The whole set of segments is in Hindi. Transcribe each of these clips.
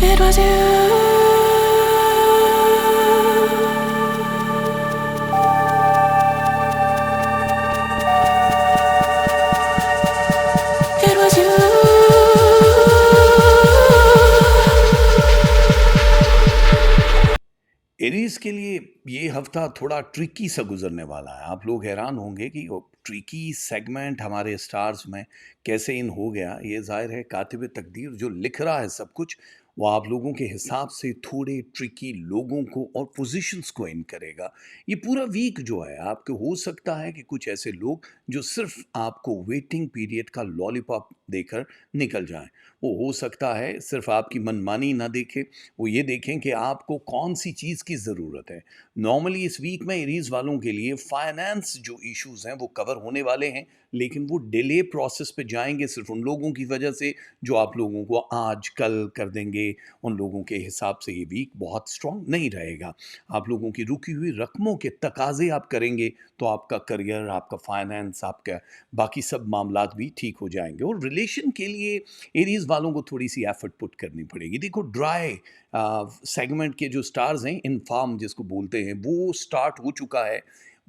It was you. It was you. Aries के लिए ये हफ्ता थोड़ा ट्रिकी सा गुजरने वाला है। आप लोग हैरान होंगे कि वो ट्रिकी सेगमेंट हमारे स्टार्स में कैसे इन हो गया। ये जाहिर है कातिब तकदीर जो लिख रहा है सब कुछ, वो आप लोगों के हिसाब से थोड़े ट्रिकी लोगों को और पोजीशंस को इन करेगा। ये पूरा वीक जो है आपके, हो सकता है कि कुछ ऐसे लोग जो सिर्फ आपको वेटिंग पीरियड का लॉलीपॉप देकर निकल जाएं। वो हो सकता है सिर्फ आपकी मनमानी ना देखे, वो ये देखें कि आपको कौन सी चीज़ की ज़रूरत है। नॉर्मली इस वीक में एरीज वालों के लिए फाइनेंस जो इश्यूज हैं वो कवर होने वाले हैं, लेकिन वो डिले प्रोसेस पे जाएंगे सिर्फ उन लोगों की वजह से जो आप लोगों को आज कल कर देंगे। उन लोगों के हिसाब से ये वीक बहुत स्ट्रांग नहीं रहेगा। आप लोगों की रुकी हुई रकमों के तकाजे आप करेंगे तो आपका करियर, आपका फाइनेंस, आपका बाकी सब मामलात भी ठीक हो जाएंगे। और रिलेशन के लिए एरीज वालों को थोड़ी सी एफर्ट पुट करनी पड़ेगी। देखो, ड्राई सेगमेंट के जो स्टार्स हैं, इनफार्म जिसको बोलते हैं, वो स्टार्ट हो चुका है।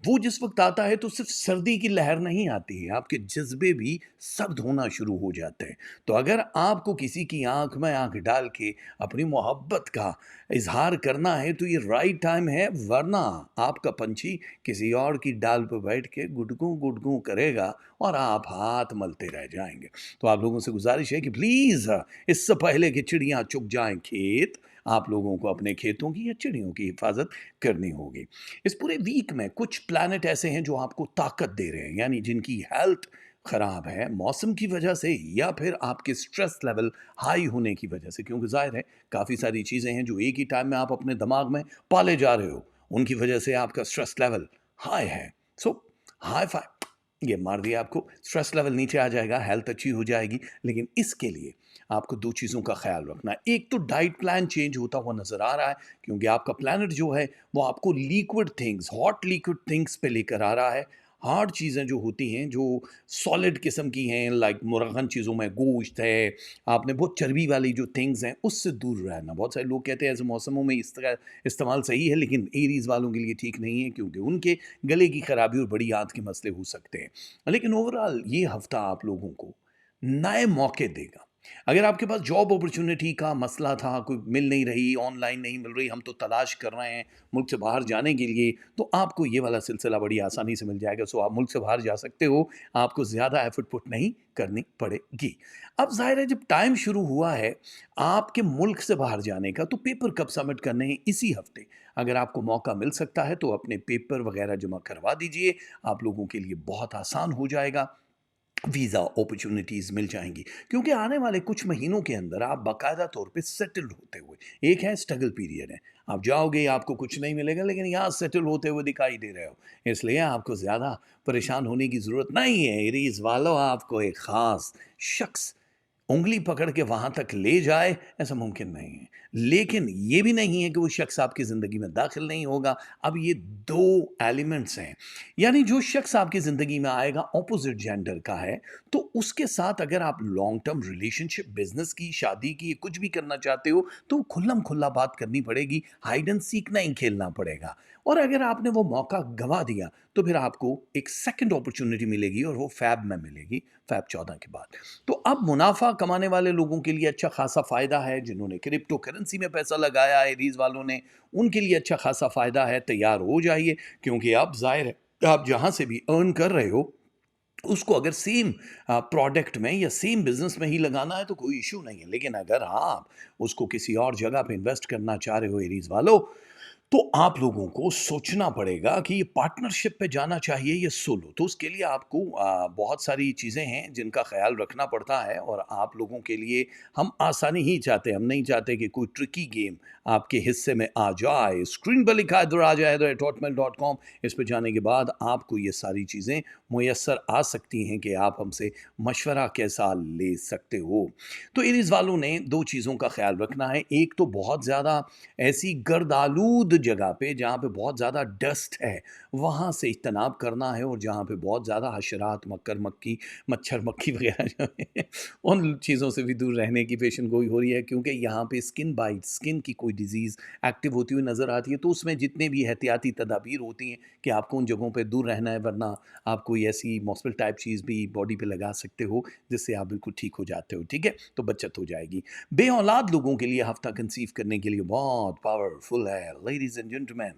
वो जिस वक्त आता है तो सिर्फ सर्दी की लहर नहीं आती है, आपके जज्बे भी सर्द होना शुरू हो जाते हैं। तो अगर आपको किसी की आंख में आंख डाल के अपनी मोहब्बत का इजहार करना है तो ये राइट टाइम है, वरना आपका पंछी किसी और की डाल पर बैठ के गुडगू गुडगू करेगा और आप हाथ मलते रह जाएंगे। तो आप लोगों से गुजारिश है कि प्लीज़ इससे पहले कि चिड़ियाँ चुग जाएं खेत, आप लोगों को अपने खेतों की या चिड़ियों की हिफाजत करनी होगी। इस पूरे वीक में कुछ प्लैनेट ऐसे हैं जो आपको ताकत दे रहे हैं, यानी जिनकी हेल्थ खराब है मौसम की वजह से या फिर आपके स्ट्रेस लेवल हाई होने की वजह से, क्योंकि जाहिर है काफ़ी सारी चीज़ें हैं जो एक ही टाइम में आप अपने दिमाग में पाले जा रहे हो, उनकी वजह से आपका स्ट्रेस लेवल हाई है। सो हाई फाई ये मार दिया, आपको स्ट्रेस लेवल नीचे आ जाएगा, हेल्थ अच्छी हो जाएगी। लेकिन इसके लिए आपको दो चीज़ों का ख्याल रखना है। एक तो डाइट प्लान चेंज होता हुआ नज़र आ रहा है, क्योंकि आपका प्लैनेट जो है वो आपको liquid things, hot liquid things पे लेकर आ रहा है। हार्ड चीज़ें जो होती हैं, जो सॉलिड किस्म की हैं, लाइक मुरगन चीज़ों में गोश्त है, आपने बहुत चर्बी वाली जो थिंग्स हैं उससे दूर रहना। बहुत सारे लोग कहते हैं ऐसे मौसमों में इस तरह इस्तेमाल सही है, लेकिन एरीज वालों के लिए ठीक नहीं है, क्योंकि उनके गले की खराबी और बड़ी आंत के मसले हो सकते हैं। लेकिन ओवरऑल ये हफ्ता आप लोगों को नए मौके देगा। अगर आपके पास जॉब अपॉर्चुनिटी का मसला था, कोई मिल नहीं रही, ऑनलाइन नहीं मिल रही, हम तो तलाश कर रहे हैं मुल्क से बाहर जाने के लिए, तो आपको ये वाला सिलसिला बड़ी आसानी से मिल जाएगा। सो आप मुल्क से बाहर जा सकते हो, आपको ज़्यादा एफर्ट पुट नहीं करनी पड़ेगी। अब ज़ाहिर है जब टाइम शुरू हुआ है आपके मुल्क से बाहर जाने का, तो पेपर कब सबमिट करने हैं? इसी हफ्ते। अगर आपको मौका मिल सकता है तो अपने पेपर वगैरह जमा करवा दीजिए, आप लोगों के लिए बहुत आसान हो जाएगा। वीज़ा अपॉर्चुनिटीज़ मिल जाएँगी, क्योंकि आने वाले कुछ महीनों के अंदर आप बाकायदा तौर पे सेटल्ड होते हुए, एक है स्ट्रगल पीरियड है, आप जाओगे आपको कुछ नहीं मिलेगा, लेकिन यहाँ सेटल होते हुए दिखाई दे रहे हो, इसलिए आपको ज़्यादा परेशान होने की ज़रूरत नहीं है। एरीज़ वालों, आपको एक ख़ास शख्स उँगली पकड़ के वहाँ तक ले जाए, ऐसा मुमकिन नहीं है। लेकिन ये भी नहीं है कि वो शख्स आपकी ज़िंदगी में दाखिल नहीं होगा। अब ये 2 एलिमेंट्स हैं, यानी जो शख्स आपकी ज़िंदगी में आएगा ऑपोज़िट जेंडर का है, तो उसके साथ अगर आप लॉन्ग टर्म रिलेशनशिप, बिज़नेस की, शादी की, कुछ भी करना चाहते हो, तो खुल्लम-खुल्ला बात करनी पड़ेगी, हाइड एंड सीक नहीं खेलना पड़ेगा। और अगर आपने वो मौका गँवा दिया, तो फिर आपको एक सेकंड अपॉर्च्युनिटी मिलेगी और वो फ़ैब में मिलेगी, फ़ैब 14 के बाद। तो अब मुनाफा कमाने वाले लोगों के लिए अच्छा खासा फ़ायदा है, जिन्होंने क्रिप्टो करेंसी में पैसा लगाया है एरीज़ वालों ने, उनके लिए अच्छा खासा फ़ायदा है। तैयार हो जाइए, क्योंकि अब ज़ाहिर है आप जहाँ से भी अर्न कर रहे हो, उसको अगर सेम प्रोडक्ट में या सेम बिज़नेस में ही लगाना है तो कोई इश्यू नहीं है। लेकिन अगर आप उसको किसी और जगह पे इन्वेस्ट करना चाह रहे हो एरीज़ वालों, तो आप लोगों को सोचना पड़ेगा कि ये पार्टनरशिप पे जाना चाहिए या सोलो। तो उसके लिए आपको बहुत सारी चीज़ें हैं जिनका ख़्याल रखना पड़ता है, और आप लोगों के लिए हम आसानी ही चाहते हैं, हम नहीं चाहते कि कोई ट्रिकी गेम आपके हिस्से में आ जाए। स्क्रीन पर लिखा है durajahaider@hotmail.com, इस पे जाने के बाद आपको ये सारी चीज़ें मुयस्सर आ सकती हैं कि आप हमसे मशवरा कैसा ले सकते हो। तो एरीज़ वालों ने 2 चीज़ों का ख़्याल रखना है। एक तो बहुत ज़्यादा ऐसी गर्द आलूद जगह पे जहाँ पे बहुत ज़्यादा डस्ट है, वहाँ से इज्तनाब करना है, और जहाँ पे बहुत ज़्यादा हशरात, मक्खी, मच्छर मक्खी वगैरह जो है उन चीज़ों से भी दूर रहने की पेशन गोई हो रही है, क्योंकि यहाँ पे स्किन बाइट, स्किन की कोई डिज़ीज़ एक्टिव होती हुई नज़र आती है। तो उसमें जितने भी एहतियाती तदाबीर होती हैं कि आपको उन जगहों पे दूर रहना है, वरना आप कोई ऐसी मॉस्किल टाइप चीज़ भी बॉडी पे लगा सकते हो जिससे आप बिल्कुल ठीक हो जाते हो, ठीक है? तो बचत हो जाएगी। बेऔलाद लोगों के लिए हफ्ता कंसीव करने के लिए बहुत पावरफुल है। लेडीज़ एंड जेंटलमैन,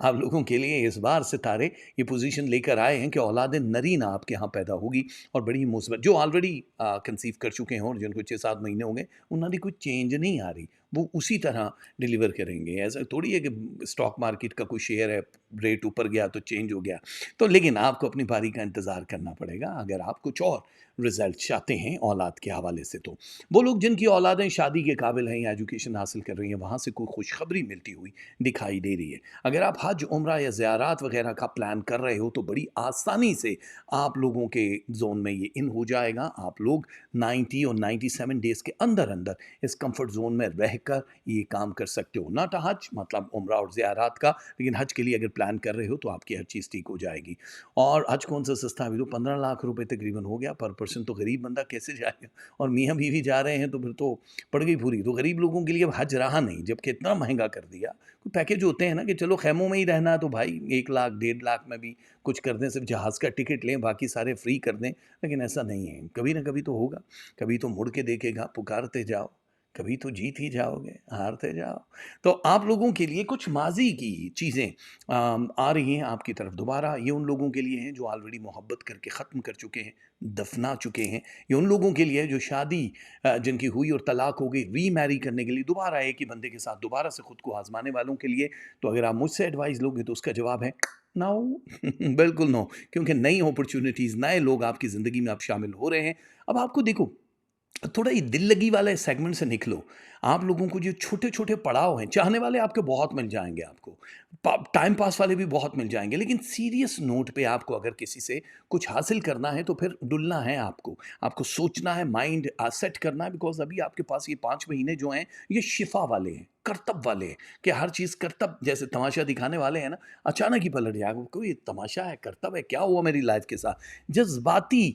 आप लोगों के लिए इस बार सितारे ये पोजीशन लेकर आए हैं कि औलाद नरीना आपके यहाँ पैदा होगी, और बड़ी मुस्बत, जो ऑलरेडी कंसीव कर चुके हैं और जिनको 6-7 महीने हो गए, उन्होंने कोई चेंज नहीं आ रही, वो उसी तरह डिलीवर करेंगे। ऐसा थोड़ी है कि स्टॉक मार्केट का कोई शेयर है, रेट ऊपर गया तो चेंज हो गया। तो लेकिन आपको अपनी बारी का इंतज़ार करना पड़ेगा अगर आप कुछ और रिजल्ट चाहते हैं औलाद के हवाले से। तो वो लोग जिनकी औलादें शादी के काबिल हैं या एजुकेशन हासिल कर रही हैं, वहाँ से कोई खुशखबरी मिलती हुई दिखाई दे रही है। अगर आप हज, उम्रा या ज़ियारात वगैरह का प्लान कर रहे हो, तो बड़ी आसानी से आप लोगों के ज़ोन में ये इन हो जाएगा। आप लोग 90 और 97 डेज़ के अंदर अंदर इस कंफर्ट ज़ोन में रहकर ये काम कर सकते हो। नॉट हज मतलब उम्रा और ज़ियारात का, लेकिन हज के लिए अगर प्लान कर रहे हो तो आपकी हर चीज़ ठीक हो जाएगी। और हज कौन सा सस्ता है, अभी तो 15 लाख रुपए तकरीबन हो गया पर पर्सन, तो गरीब बंदा कैसे जाएगा? और मियाँ बीवी जा रहे हैं तो फिर तो पड़ गई पूरी। तो गरीब लोगों के लिए अब हज रहा नहीं, जबकि इतना महंगा कर दिया। कोई पैकेज होते हैं ना कि चलो खैमों में ही रहना है तो भाई 1 लाख 1.5 लाख में भी कुछ कर दें, सिर्फ जहाज़ का टिकट लें, बाकी सारे फ्री कर दें। लेकिन ऐसा नहीं है, कभी ना कभी तो होगा, कभी तो मुड़ के देखेगा, पुकारते जाओ, कभी तो जीत ही जाओगे, हारते जाओ। तो आप लोगों के लिए कुछ माजी की चीज़ें आ रही हैं आपकी तरफ दोबारा। ये उन लोगों के लिए हैं जो ऑलरेडी मोहब्बत करके ख़त्म कर चुके हैं, दफना चुके हैं। ये उन लोगों के लिए है जो शादी जिनकी हुई और तलाक हो गई, रीमैरी करने के लिए दोबारा एक ही बंदे के साथ दोबारा से खुद को आजमाने वालों के लिए। तो अगर आप मुझसे एडवाइस लोगे तो उसका जवाब है नो। बिल्कुल नो, क्योंकि नई अपॉर्चुनिटीज़, नए लोग आपकी ज़िंदगी में अब शामिल हो रहे हैं। अब आपको देखो, थोड़ा ये दिल लगी वाले सेगमेंट से निकलो। आप लोगों को जो छोटे-छोटे पड़ाव हैं, चाहने वाले आपके बहुत मिल जाएँगे आपको। टाइम पास वाले भी बहुत मिल जाएँगे, लेकिन सीरियस नोट पे आपको अगर किसी से कुछ हासिल करना है तो फिर डुलना है आपको। आपको सोचना है, माइंड सेट करना है, बिकॉज़ अभी आपके पास ये 5 महीने जो हैं, ये शिफ़ा वाले हैं, करतब वाले हैं, कि हर चीज़ करतब जैसे तमाशा दिखाने वाले हैं ना, अचानक ही पलट जाएगा। कोई तमाशा है, करतब है, क्या हुआ मेरी लाइफ़ के साथ? जज़्बाती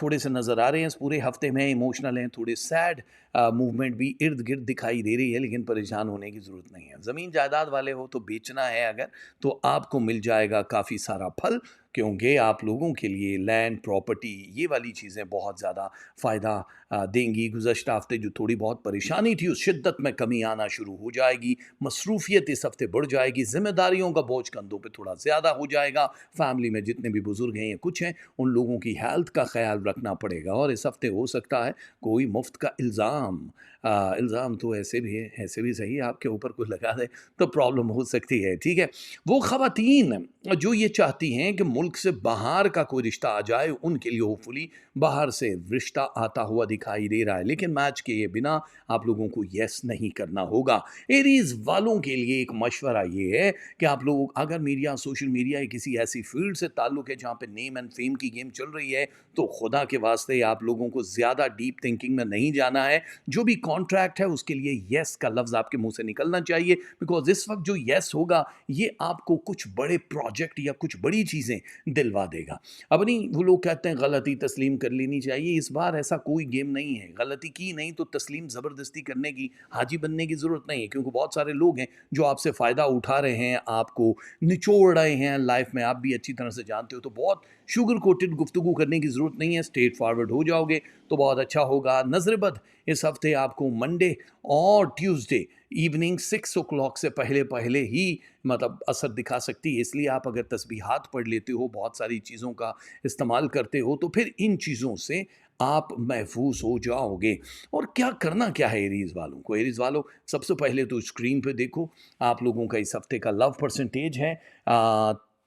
थोड़े से नज़र आ रहे हैं इस पूरे हफ्ते में, इमोशनल हैं, थोड़े सैड मूवमेंट भी इर्द गिर्द दिखाई दे रही है, लेकिन परेशान होने की ज़रूरत नहीं है। ज़मीन जायदाद वाले हो तो बेचना है अगर, तो आपको मिल जाएगा काफ़ी सारा फल, क्योंकि आप लोगों के लिए लैंड, प्रॉपर्टी, ये वाली चीज़ें बहुत ज़्यादा फ़ायदा देंगी। गुज़श्ता हफ्ते जो थोड़ी बहुत परेशानी थी, उस शिद्दत में कमी आना शुरू हो जाएगी। मसरूफ़ियत इस हफ्ते बढ़ जाएगी, ज़िम्मेदारियों का बोझ कंधों पे थोड़ा ज़्यादा हो जाएगा। फैमिली में जितने भी बुज़ुर्ग हैं या कुछ हैं, उन लोगों की हेल्थ का ख़्याल रखना पड़ेगा। और इस हफ्ते हो सकता है कोई मुफ्त का इल्ज़ाम तो ऐसे भी है, ऐसे भी सही, आपके ऊपर कोई लगा दे तो प्रॉब्लम हो सकती है, ठीक है? वो ख़वातीन जो ये चाहती हैं कि मुल्क से बाहर का कोई रिश्ता आ जाए, उनके लिए होपफुली बाहर से रिश्ता आता हुआ दिखाई दे रहा है, लेकिन मैच के बिना आप लोगों को येस नहीं करना होगा। एरीज़ वालों के लिए एक मशवरा ये है कि आप लोग अगर मीडिया, सोशल मीडिया या किसी ऐसी फील्ड से ताल्लुक़ है जहाँ पे नेम एंड फेम की गेम चल रही है, तो खुदा के वास्ते आप लोगों को ज़्यादा डीप थिंकिंग में नहीं जाना है। जो भी कॉन्ट्रैक्ट है उसके लिए येस का लफ्ज़ आपके मुंह से निकलना चाहिए, बिकॉज़ इस वक्त जो येस होगा ये आपको कुछ बड़े प्रोजेक्ट या कुछ बड़ी चीज़ें दिलवा देगा। अब नहीं, वो लोग कहते हैं गलती तस्लीम कर लेनी चाहिए, इस बार ऐसा कोई गेम नहीं है। गलती की नहीं तो तस्लीम ज़बरदस्ती करने की, हाजी बनने की ज़रूरत नहीं है, क्योंकि बहुत सारे लोग हैं जो आपसे फ़ायदा उठा रहे हैं, आपको निचोड़ रहे हैं लाइफ में, आप भी अच्छी तरह से जानते हो। तो बहुत शुगर कोटेड गुफ्तगू करने की ज़रूरत नहीं है, स्ट्रेट फॉरवर्ड हो जाओगे तो बहुत अच्छा होगा। नज़रबद इस हफ्ते आपको मंडे और ट्यूसडे इवनिंग 6 o'clock से पहले पहले ही मतलब असर दिखा सकती है, इसलिए आप अगर तस्बीहात पढ़ लेते हो, बहुत सारी चीज़ों का इस्तेमाल करते हो, तो फिर इन चीज़ों से आप महफूज हो जाओगे। और क्या करना क्या है एरीज़ वालों को? एरीज़ वालों, सबसे पहले तो स्क्रीन पे देखो, आप लोगों का इस हफ्ते का लव परसेंटेज है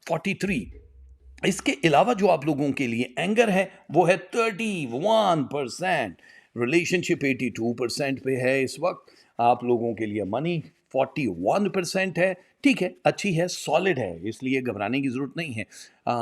43। इसके अलावा जो आप लोगों के लिए एंगर है वो है 31%। रिलेशनशिप 82% पे है इस वक्त। आप लोगों के लिए मनी 41% है। ठीक है, अच्छी है, सॉलिड है, इसलिए घबराने की ज़रूरत नहीं है।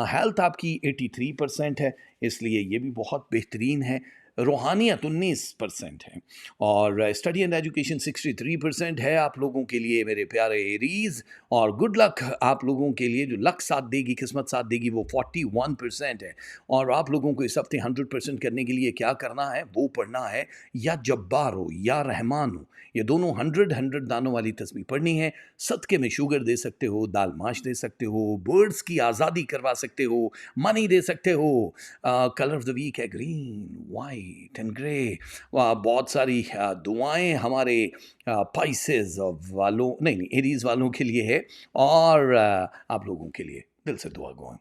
हेल्थ आपकी 83% है, इसलिए ये भी बहुत बेहतरीन है। रूहानियत 19% है और स्टडी एंड एजुकेशन 63% है आप लोगों के लिए मेरे प्यारे एरीज। और गुड लक आप लोगों के लिए, जो लक साथ देगी, किस्मत साथ देगी, वो 41% है। और आप लोगों को इस हफ्ते 100% करने के लिए क्या करना है, वो पढ़ना है या जब्बार हो या रहमान हो, ये दोनों 100 दानों वाली तस्वीर पढ़नी है। सदके में शुगर दे सकते हो, दाल माश दे सकते हो, बर्ड्स की आज़ादी करवा सकते हो, मनी दे सकते हो। कलर ऑफ द वीक है ग्रीन, वाइट एंड ग्रे। बहुत सारी दुआएं हमारे पाइसेस वालों, नहीं एरीज वालों के लिए है और आप लोगों के लिए दिल से दुआ गो।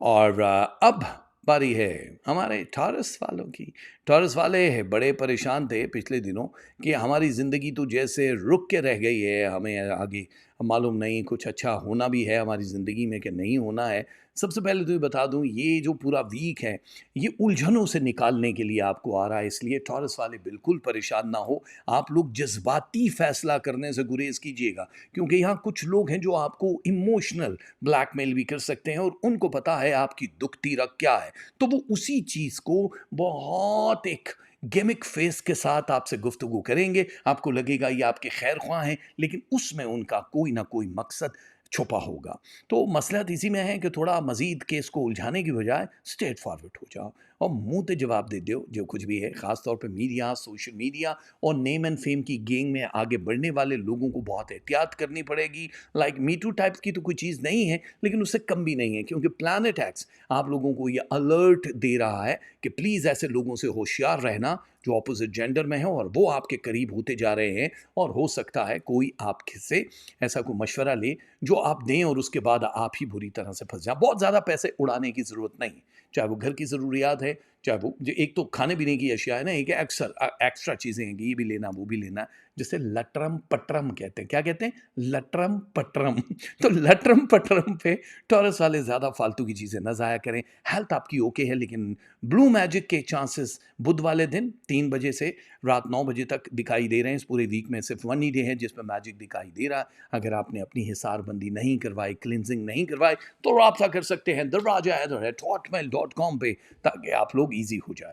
और अब बारी है हमारे टॉरस वालों की। टॉरस वाले बड़े परेशान थे पिछले दिनों कि हमारी ज़िंदगी तो जैसे रुक के रह गई है, हमें आगे मालूम नहीं कुछ अच्छा होना भी है हमारी ज़िंदगी में कि नहीं होना है। सबसे पहले तो ये बता दूं, ये जो पूरा वीक है ये उलझनों से निकालने के लिए आपको आ रहा है, इसलिए टॉरस वाले बिल्कुल परेशान ना हो। आप लोग जज्बाती फैसला करने से गुरेज कीजिएगा, क्योंकि यहाँ कुछ लोग हैं जो आपको इमोशनल ब्लैकमेल भी कर सकते हैं और उनको पता है आपकी दुखती रग क्या है, तो वो उसी चीज़ को बहुत एक गेमिक फेस के साथ आपसे गुफ्तगू करेंगे। आपको लगेगा ये आपके खैर ख्वाह हैं, लेकिन उसमें उनका कोई ना कोई मकसद छुपा होगा। तो मसला इसी में है कि थोड़ा मज़ीद केस को उलझाने की बजाय स्ट्रेट फॉरवर्ड हो जाओ और मुंह पे जवाब दे दो जो कुछ भी है। ख़ास तौर पे मीडिया, सोशल मीडिया और नेम एंड फेम की गेम में आगे बढ़ने वाले लोगों को बहुत एहतियात करनी पड़ेगी। लाइक मी टू टाइप्स की तो कोई चीज़ नहीं है, लेकिन उससे कम भी नहीं है, क्योंकि प्लानट एक्स आप लोगों को ये अलर्ट दे रहा है कि प्लीज़ ऐसे लोगों से होशियार रहना जो अपोजिट जेंडर में है और वो आपके करीब होते जा रहे हैं। और हो सकता है कोई आपसे ऐसा कोई मशवरा ले जो आप दें और उसके बाद आप ही बुरी तरह से फंस जाए। बहुत ज़्यादा पैसे उड़ाने की ज़रूरत नहीं, चाहे वो घर की ज़रूरियात है, चाहे वो जो एक तो खाने पीने की अशिया है ना, एक एक्स्ट्रा चीज़ें हैं कि ये भी लेना वो भी लेना, जिसे लटरम पटरम कहते हैं। क्या कहते हैं? लटरम पटरम। तो लटरम पटरम पे टॉरस वाले ज़्यादा फालतू की चीज़ें ना ज़ाया करें। हेल्थ आपकी ओके है, लेकिन ब्लू मैजिक के चांसेस बुध वाले दिन 3 बजे से रात 9 बजे तक दिखाई दे रहे हैं। इस पूरे वीक में सिर्फ 1 ही डे है जिसमें मैजिक दिखाई दे रहा है। अगर आपने अपनी हिसारबंदी नहीं करवाई, क्लिनजिंग नहीं करवाई, तो राब्ता कर सकते हैं daraja@hotmail.com पे, ताकि आप लोग ईजी हो जाए।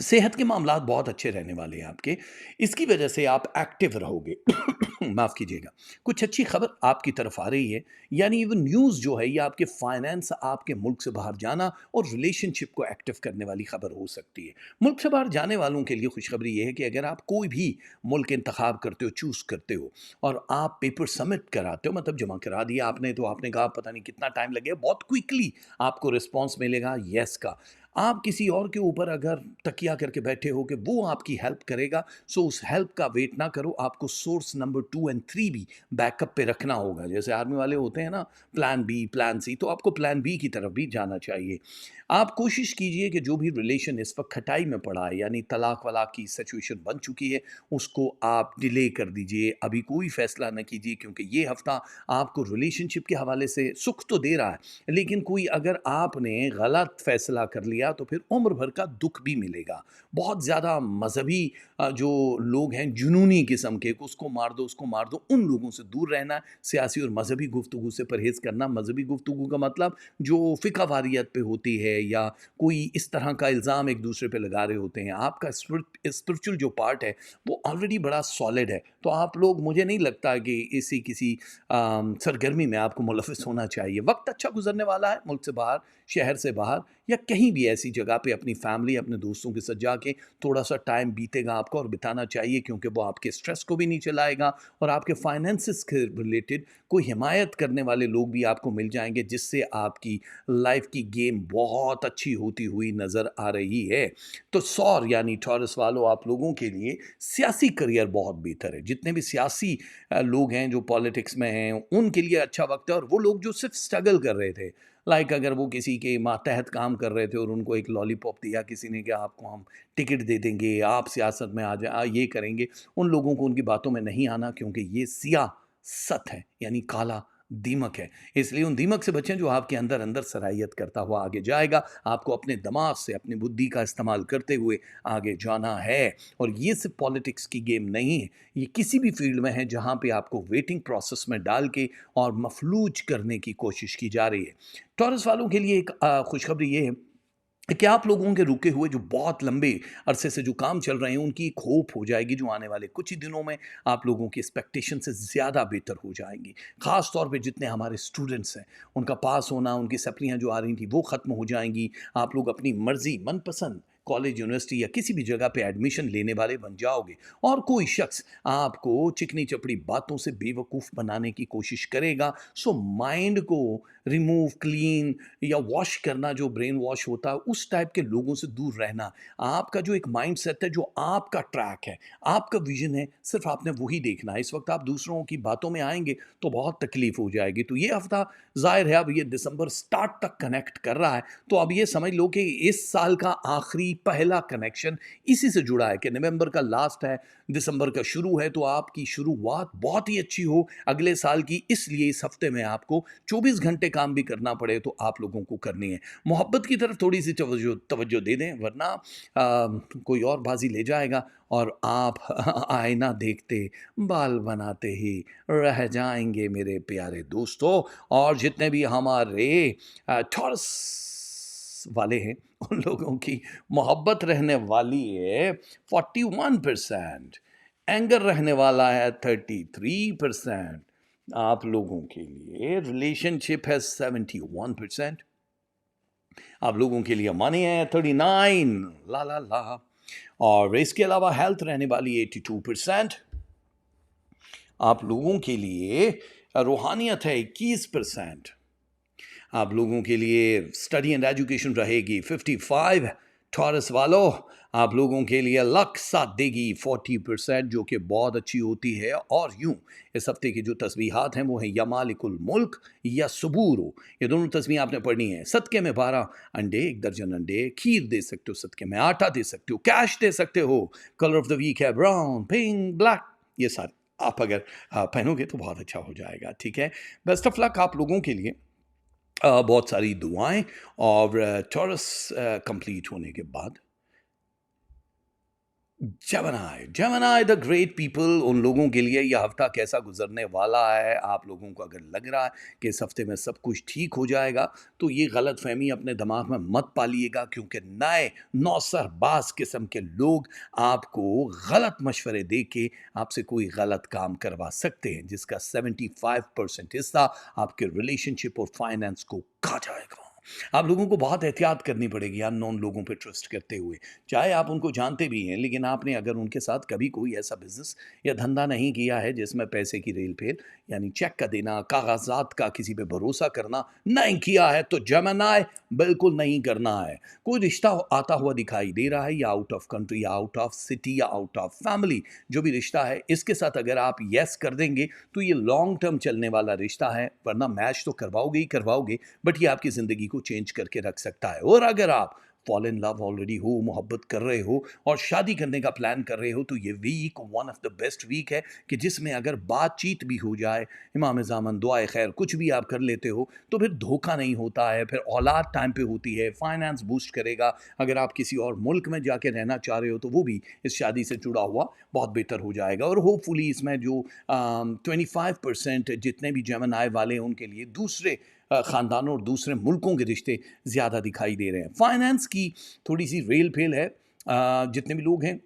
सेहत के मामलात बहुत अच्छे रहने वाले हैं आपके, इसकी वजह से आप एक्टिव रहोगे। माफ़ कीजिएगा। कुछ अच्छी खबर आपकी तरफ आ रही है, यानी इवन न्यूज़ जो है ये आपके फाइनेंस, आपके मुल्क से बाहर जाना और रिलेशनशिप को एक्टिव करने वाली खबर हो सकती है। मुल्क से बाहर जाने वालों के लिए खुशखबरी ये है कि अगर आप कोई भी मुल्क इंतखाब करते हो, चूज़ करते हो और आप पेपर सबमिट कराते हो, मतलब जमा करा दिया आपने, तो आपने कहा पता नहीं कितना टाइम लगेगा, बहुत क्विकली आपको रिस्पॉन्स मिलेगा येस का। आप किसी और के ऊपर अगर तकिया करके बैठे हो कि वो आपकी हेल्प करेगा, सो उस हेल्प का वेट ना करो, आपको सोर्स नंबर 2 एंड 3 भी बैकअप पे रखना होगा। जैसे आर्मी वाले होते हैं ना, प्लान बी, प्लान सी, तो आपको प्लान बी की तरफ भी जाना चाहिए। आप कोशिश कीजिए कि जो भी रिलेशन इस वक्त खटाई में पड़ा है, यानी तलाक वलाक की सिचुएशन बन चुकी है, उसको आप डिले कर दीजिए, अभी कोई फैसला न कीजिए, क्योंकि ये हफ्ता आपको रिलेशनशिप के हवाले से सुख तो दे रहा है, लेकिन कोई अगर आपने गलत फैसला कर लिया तो फिर उम्र भर का दुख भी मिलेगा। बहुत ज़्यादा मजहबी जो लोग हैं, जुनूनी किस्म के, उसको मार दो उसको मार दो, उन लोगों से दूर रहना, सियासी और मजहबी गुफ्तगू से परहेज़ करना। मजहबी गुफ्तगू का मतलब जो फ़िक़्ह वारियत पे होती है या कोई इस तरह का इल्ज़ाम एक दूसरे पे लगा रहे होते हैं। आपका स्पिरिचुअल जो पार्ट है वो ऑलरेडी बड़ा सॉलिड है, तो आप लोग, मुझे नहीं लगता कि इसी किसी सरगर्मी में आपको मुलविस होना चाहिए। वक्त अच्छा गुजरने वाला है, मुल्क से बाहर, शहर से बाहर या कहीं भी ऐसी जगह पे अपनी फैमिली, अपने दोस्तों के साथ जाके थोड़ा सा टाइम बीतेगा आपको और बिताना चाहिए, क्योंकि वो आपके स्ट्रेस को भी नीचे लाएगा और आपके फाइनेंसिस के रिलेटेड कोई हिमायत करने वाले लोग भी आपको मिल जाएंगे, जिससे आपकी लाइफ की गेम बहुत अच्छी होती हुई नज़र आ रही है। तो सौर यानी टॉरस वालों, आप लोगों के लिए सियासी करियर बहुत बेहतर है। जितने भी सियासी लोग हैं जो पॉलिटिक्स में हैं, उनके लिए अच्छा वक्त है। और वो लोग जो सिर्फ स्ट्रगल कर रहे थे, लाइक अगर वो किसी के मातहत काम कर रहे थे और उनको एक लॉलीपॉप दिया किसी ने कि आपको हम टिकट दे देंगे, आप सियासत में आ जाए, ये करेंगे, उन लोगों को उनकी बातों में नहीं आना, क्योंकि ये सियासत है, यानी काला दीमक है। इसलिए उन दीमक से बचें जो आपके अंदर अंदर सराहियत करता हुआ आगे जाएगा। आपको अपने दिमाग से, अपनी बुद्धि का इस्तेमाल करते हुए आगे जाना है। और ये सिर्फ पॉलिटिक्स की गेम नहीं है, ये किसी भी फील्ड में है जहाँ पे आपको वेटिंग प्रोसेस में डाल के और मफलूज करने की कोशिश की जा रही है। टॉरस वालों के लिए एक खुशखबरी ये है क्या आप लोगों के रुके हुए जो बहुत लंबे अरसे से जो काम चल रहे हैं उनकी एक होप हो जाएगी जो आने वाले कुछ ही दिनों में आप लोगों की एक्सपेक्टेशन से ज़्यादा बेहतर हो जाएंगी। ख़ास तौर पे जितने हमारे स्टूडेंट्स हैं उनका पास होना, उनकी सप्लियाँ जो आ रही थी वो ख़त्म हो जाएंगी। आप लोग अपनी मर्ज़ी मनपसंद कॉलेज, यूनिवर्सिटी या किसी भी जगह पे एडमिशन लेने वाले बन जाओगे और कोई शख्स आपको चिकनी चपड़ी बातों से बेवकूफ़ बनाने की कोशिश करेगा। सो माइंड को रिमूव, क्लीन या वॉश करना, जो ब्रेन वॉश होता है उस टाइप के लोगों से दूर रहना। आपका जो एक माइंड सेट है, जो आपका ट्रैक है, आपका विजन है, सिर्फ आपने वही देखना है। इस वक्त आप दूसरों की बातों में आएंगे तो बहुत तकलीफ हो जाएगी। तो ये हफ्ता जाहिर है अब ये दिसंबर स्टार्ट तक कनेक्ट कर रहा है, तो अब ये समझ लो कि इस साल का आखिरी पहला कनेक्शन इसी से जुड़ा है कि नवंबर का लास्ट है, दिसंबर का शुरू है। तो आपकी शुरुआत बहुत ही अच्छी हो अगले साल की, इसलिए इस हफ्ते में आपको 24 घंटे काम भी करना पड़े तो आप लोगों को करनी है। मोहब्बत की तरफ थोड़ी सी तवज्जो तवज्जो दे दें, वरना कोई और बाजी ले जाएगा और आप आईना देखते, बाल बनाते ही रह जाएंगे मेरे प्यारे दोस्तों। और जितने भी हमारे टॉरस वाले हैं उन लोगों की मोहब्बत रहने वाली है 41%, एंगर रहने वाला है 33%। आप लोगों के लिए रिलेशनशिप है 71%, आप लोगों के लिए मनी है 39, ला ला ला। और इसके अलावा हेल्थ रहने वाली 82%, आप लोगों के लिए रूहानियत है 21%, आप लोगों के लिए स्टडी एंड एजुकेशन रहेगी 55, टॉरस वालों आप लोगों के लिए लक साथ देगी 40%, जो कि बहुत अच्छी होती है। और यूं इस हफ्ते की जो तस्बीहात हैं वो हैं या मालिकुल मुल्क या सबूरो, ये दोनों तस्बीह आपने पढ़नी है। सदके में 12 अंडे, 1 दर्जन अंडे, खीर दे सकते हो, सदके में आटा दे सकते हो, कैश दे सकते हो। कलर ऑफ द वीक है ब्राउन, पिंक, ब्लैक, ये सारे आप अगर पहनोगे तो बहुत अच्छा हो जाएगा। ठीक है, बेस्ट ऑफ लक आप लोगों के लिए। बहुत सारी दुआएं। और टॉरस कंप्लीट होने के बाद जेमिनी द ग्रेट पीपल, उन लोगों के लिए यह हफ्ता कैसा गुजरने वाला है। आप लोगों को अगर लग रहा है कि इस हफ्ते में सब कुछ ठीक हो जाएगा तो ये गलत फहमी अपने दिमाग में मत पालिएगा, क्योंकि नए नौसरबाज किस्म के लोग आपको गलत मशवरे दे के आपसे कोई गलत काम करवा सकते हैं, जिसका 75% हिस्सा आपके रिलेशनशिप और फाइनेंस को खा जाएगा। आप लोगों को बहुत एहतियात करनी पड़ेगी अननोन लोगों पे ट्रस्ट करते हुए। चाहे आप उनको जानते भी हैं, लेकिन आपने अगर उनके साथ कभी कोई ऐसा बिजनेस या धंधा नहीं किया है जिसमें पैसे की रेल फेल, यानी चेक का देना, कागजात का किसी पे भरोसा करना नहीं किया है, तो जेमिनी बिल्कुल नहीं करना है। कोई रिश्ता आता हुआ दिखाई दे रहा है, या आउट ऑफ कंट्री या आउट ऑफ सिटी या आउट ऑफ फैमिली, जो भी रिश्ता है इसके साथ अगर आप यस कर देंगे तो ये लॉन्ग टर्म चलने वाला रिश्ता है। वरना मैच तो करवाओगे ही करवाओगे, बट ये आपकी ज़िंदगी को चेंज करके रख सकता है। और अगर आप फॉल इन लव ऑलरेडी हो, मोहब्बत कर रहे हो और शादी करने का प्लान कर रहे हो, तो ये week one of the best week है कि जिसमें अगर बातचीत भी हो जाए, इमाम ज़ामन दुआए खैर कुछ भी आप कर लेते हो, तो फिर धोखा नहीं होता है, फिर औलाद टाइम पे होती है, फाइनेंस बूस्ट करेगा। अगर आप किसी और मुल्क में जाके रहना चाह रहे हो तो वो भी इस शादी से जुड़ा हुआ बहुत बेहतर हो जाएगा। और होपफुली इसमें जो 25% जितने भी जेमिनी वाले हैं उनके लिए दूसरे ख़ानदानों और दूसरे मुल्कों के रिश्ते ज़्यादा दिखाई दे रहे हैं। फाइनेंस की थोड़ी सी रेल फेल है। जितने भी लोग हैं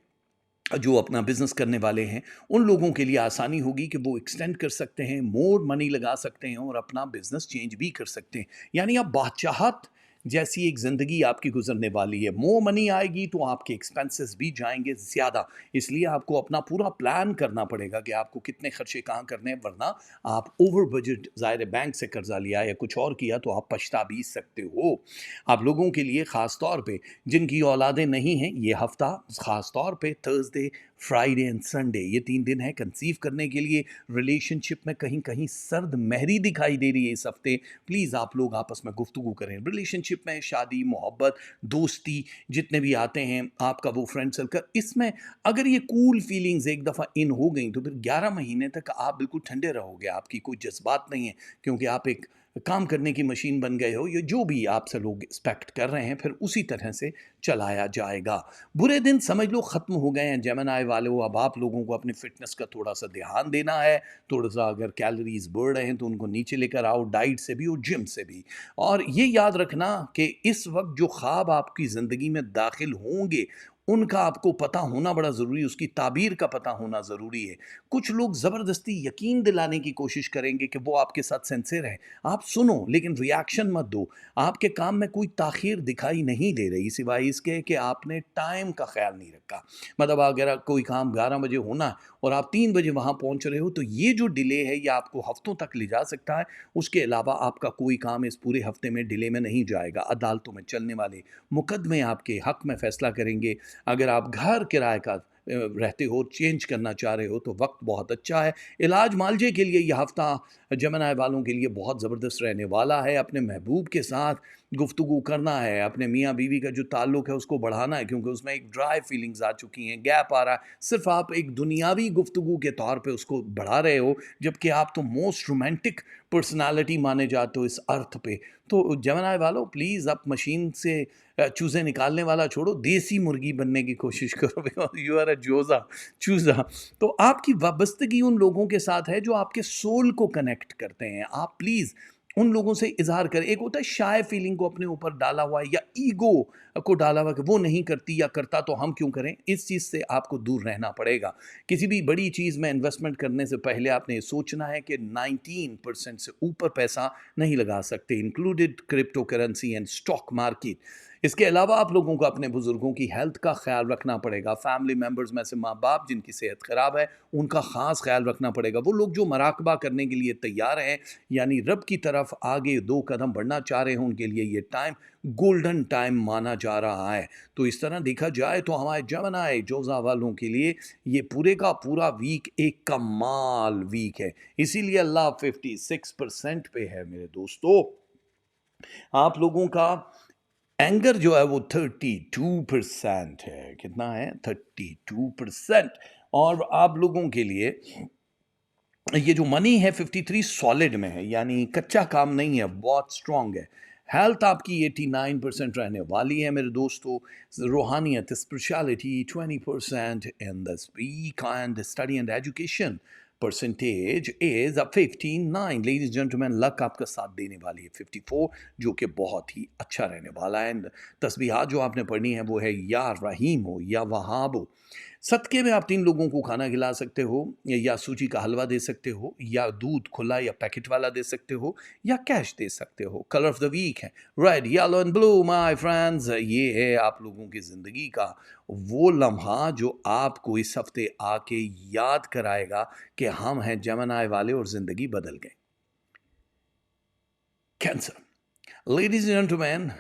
जो अपना बिजनेस करने वाले हैं, उन लोगों के लिए आसानी होगी कि वो एक्सटेंड कर सकते हैं, मोर मनी लगा सकते हैं और अपना बिजनेस चेंज भी कर सकते हैं। यानी अब बादशाहत जैसी एक ज़िंदगी आपकी गुजरने वाली है। मोर मनी आएगी तो आपके एक्सपेंसेस भी जाएंगे ज़्यादा, इसलिए आपको अपना पूरा प्लान करना पड़ेगा कि आपको कितने खर्चे कहाँ करने हैं, वरना आप ओवर बजट ज़ाहिर बैंक से कर्जा लिया या कुछ और किया तो आप पछता भी सकते हो। आप लोगों के लिए ख़ास तौर पे जिनकी औलादें नहीं हैं, ये हफ़्ता ख़ास तौर पे थर्सडे, फ्राइडे एंड संडे, ये 3 दिन है कंसीव करने के लिए। रिलेशनशिप में कहीं कहीं सर्द महरी दिखाई दे रही है इस हफ्ते। प्लीज़ आप लोग आपस में गुफ्तगू करें। रिलेशनशिप में शादी, मोहब्बत, दोस्ती जितने भी आते हैं, आपका वो फ्रेंड सर्कल, इसमें अगर ये कूल फीलिंग्स एक दफ़ा इन हो गई तो फिर 11 महीने तक आप बिल्कुल ठंडे रहोगे, आपकी कोई जज्बात नहीं है, क्योंकि आप एक काम करने की मशीन बन गए हो, ये जो भी आपसे लोग एक्सपेक्ट कर रहे हैं, फिर उसी तरह से चलाया जाएगा। बुरे दिन समझ लो ख़त्म हो गए हैं जेमिनी वालों, अब आप लोगों को अपनी फ़िटनेस का थोड़ा-सा ध्यान देना है, थोड़ा-सा अगर कैलोरीज़ बढ़ रहे हैं तो उनको नीचे लेकर आओ, डाइट से भी और जिम से भी। और ये याद रखना कि इस वक़्त जो ख़्वाब आपकी ज़िंदगी में दाखिल होंगे, उनका आपको पता होना बड़ा ज़रूरी है, उसकी ताबीर का पता होना ज़रूरी है। कुछ लोग ज़बरदस्ती यकीन दिलाने की कोशिश करेंगे कि वो आपके साथ सिंसियर हैं। आप सुनो लेकिन रिएक्शन मत दो। आपके काम में कोई ताख़ीर दिखाई नहीं दे रही सिवाय इसके कि आपने टाइम का ख़्याल नहीं रखा। मतलब अगर कोई काम 11 बजे होना है और आप 3 बजे वहाँ पहुँच रहे हो, तो ये जो डिले है ये आपको हफ़्तों तक ले जा सकता है। उसके अलावा आपका कोई काम इस पूरे हफ़्ते में डिले में नहीं जाएगा। अदालतों में चलने वाले मुकदमे आपके हक़ में फ़ैसला करेंगे। अगर आप घर किराए का रहते हो, चेंज करना चाह रहे हो, तो वक्त बहुत अच्छा है। इलाज मालजे के लिए यह हफ्ता जमनाय वालों के लिए बहुत ज़बरदस्त रहने वाला है। अपने महबूब के साथ गुफ्तगू करना है, अपने मियाँ बीवी का जो ताल्लुक़ है उसको बढ़ाना है, क्योंकि उसमें एक ड्राई फीलिंग्स आ चुकी हैं, गैप आ रहा है। सिर्फ आप एक दुनियावी गुफ्तगू के तौर पे उसको बढ़ा रहे हो, जबकि आप तो मोस्ट रोमांटिक पर्सनैलिटी माने जाते हो इस अर्थ पे। तो जमनाय वालों, प्लीज़ आप मशीन से चूज़े निकालने वाला छोड़ो, देसी मुर्गी बनने की कोशिश करो, बिकॉज़ यू आर अ चूज़ा। तो आपकी वाबस्तगी उन लोगों के साथ है जो आपके सोल को कनेक्ट करते हैं। आप प्लीज़ उन लोगों से इज़हार करें। एक होता है शाय फीलिंग को अपने ऊपर डाला हुआ है, या ईगो को डाला हुआ कि वो नहीं करती या करता तो हम क्यों करें? इस चीज़ से आपको दूर रहना पड़ेगा। किसी भी बड़ी चीज़ में इन्वेस्टमेंट करने से पहले आपने ये सोचना है कि 19% से ऊपर पैसा नहीं लगा सकते, included crypto currency and stock market. इसके अलावा आप लोगों को अपने बुज़ुर्गों की हेल्थ का ख़्याल रखना पड़ेगा। फैमिली मेंबर्स में से माँ-बाप जिनकी सेहत ख़राब है, उनका ख़ास ख़्याल रखना पड़ेगा। वो लोग जो मराक़बा करने के लिए तैयार हैं, यानी रब की तरफ आगे 2 कदम बढ़ना चाह रहे हैं, उनके लिए ये टाइम गोल्डन टाइम माना जा रहा है। तो इस तरह देखा जाए तो हमारे जमनाय जोज़ा वालों के लिए ये पूरे का पूरा वीक एक कमाल वीक है। इसीलिए अल्लाह 56% पे है मेरे दोस्तों। आप लोगों का एंगर जो है वो 32% है। कितना है? 32%। और आप लोगों के लिए ये जो मनी है 53 सॉलिड में है, यानी कच्चा काम नहीं है, बहुत स्ट्रांग है। हेल्थ आपकी 89% रहने वाली है मेरे दोस्तों। रूहानियत spirituality 20%, in the speak and study and education percentage is 59। Ladies gentleman, luck आपका साथ देने वाली है 54, जो कि बहुत ही अच्छा रहने वाला है। एंड तस्बीहात जो आपने पढ़नी है वो है या रहीम हो या वहाब हो। सदक़े में आप 3 लोगों को खाना खिला सकते हो, या सूजी का हलवा दे सकते हो, या दूध खुला या पैकेट वाला दे सकते हो, या कैश दे सकते हो। कलर ऑफ द वीक है red, yellow and blue my friends. ये है आप लोगों की ज़िंदगी का वो लम्हा जो आपको इस हफ्ते आके याद कराएगा कि हम हैं जमनाय वाले और ज़िंदगी बदल गई। Cancer, ladies and gentleman,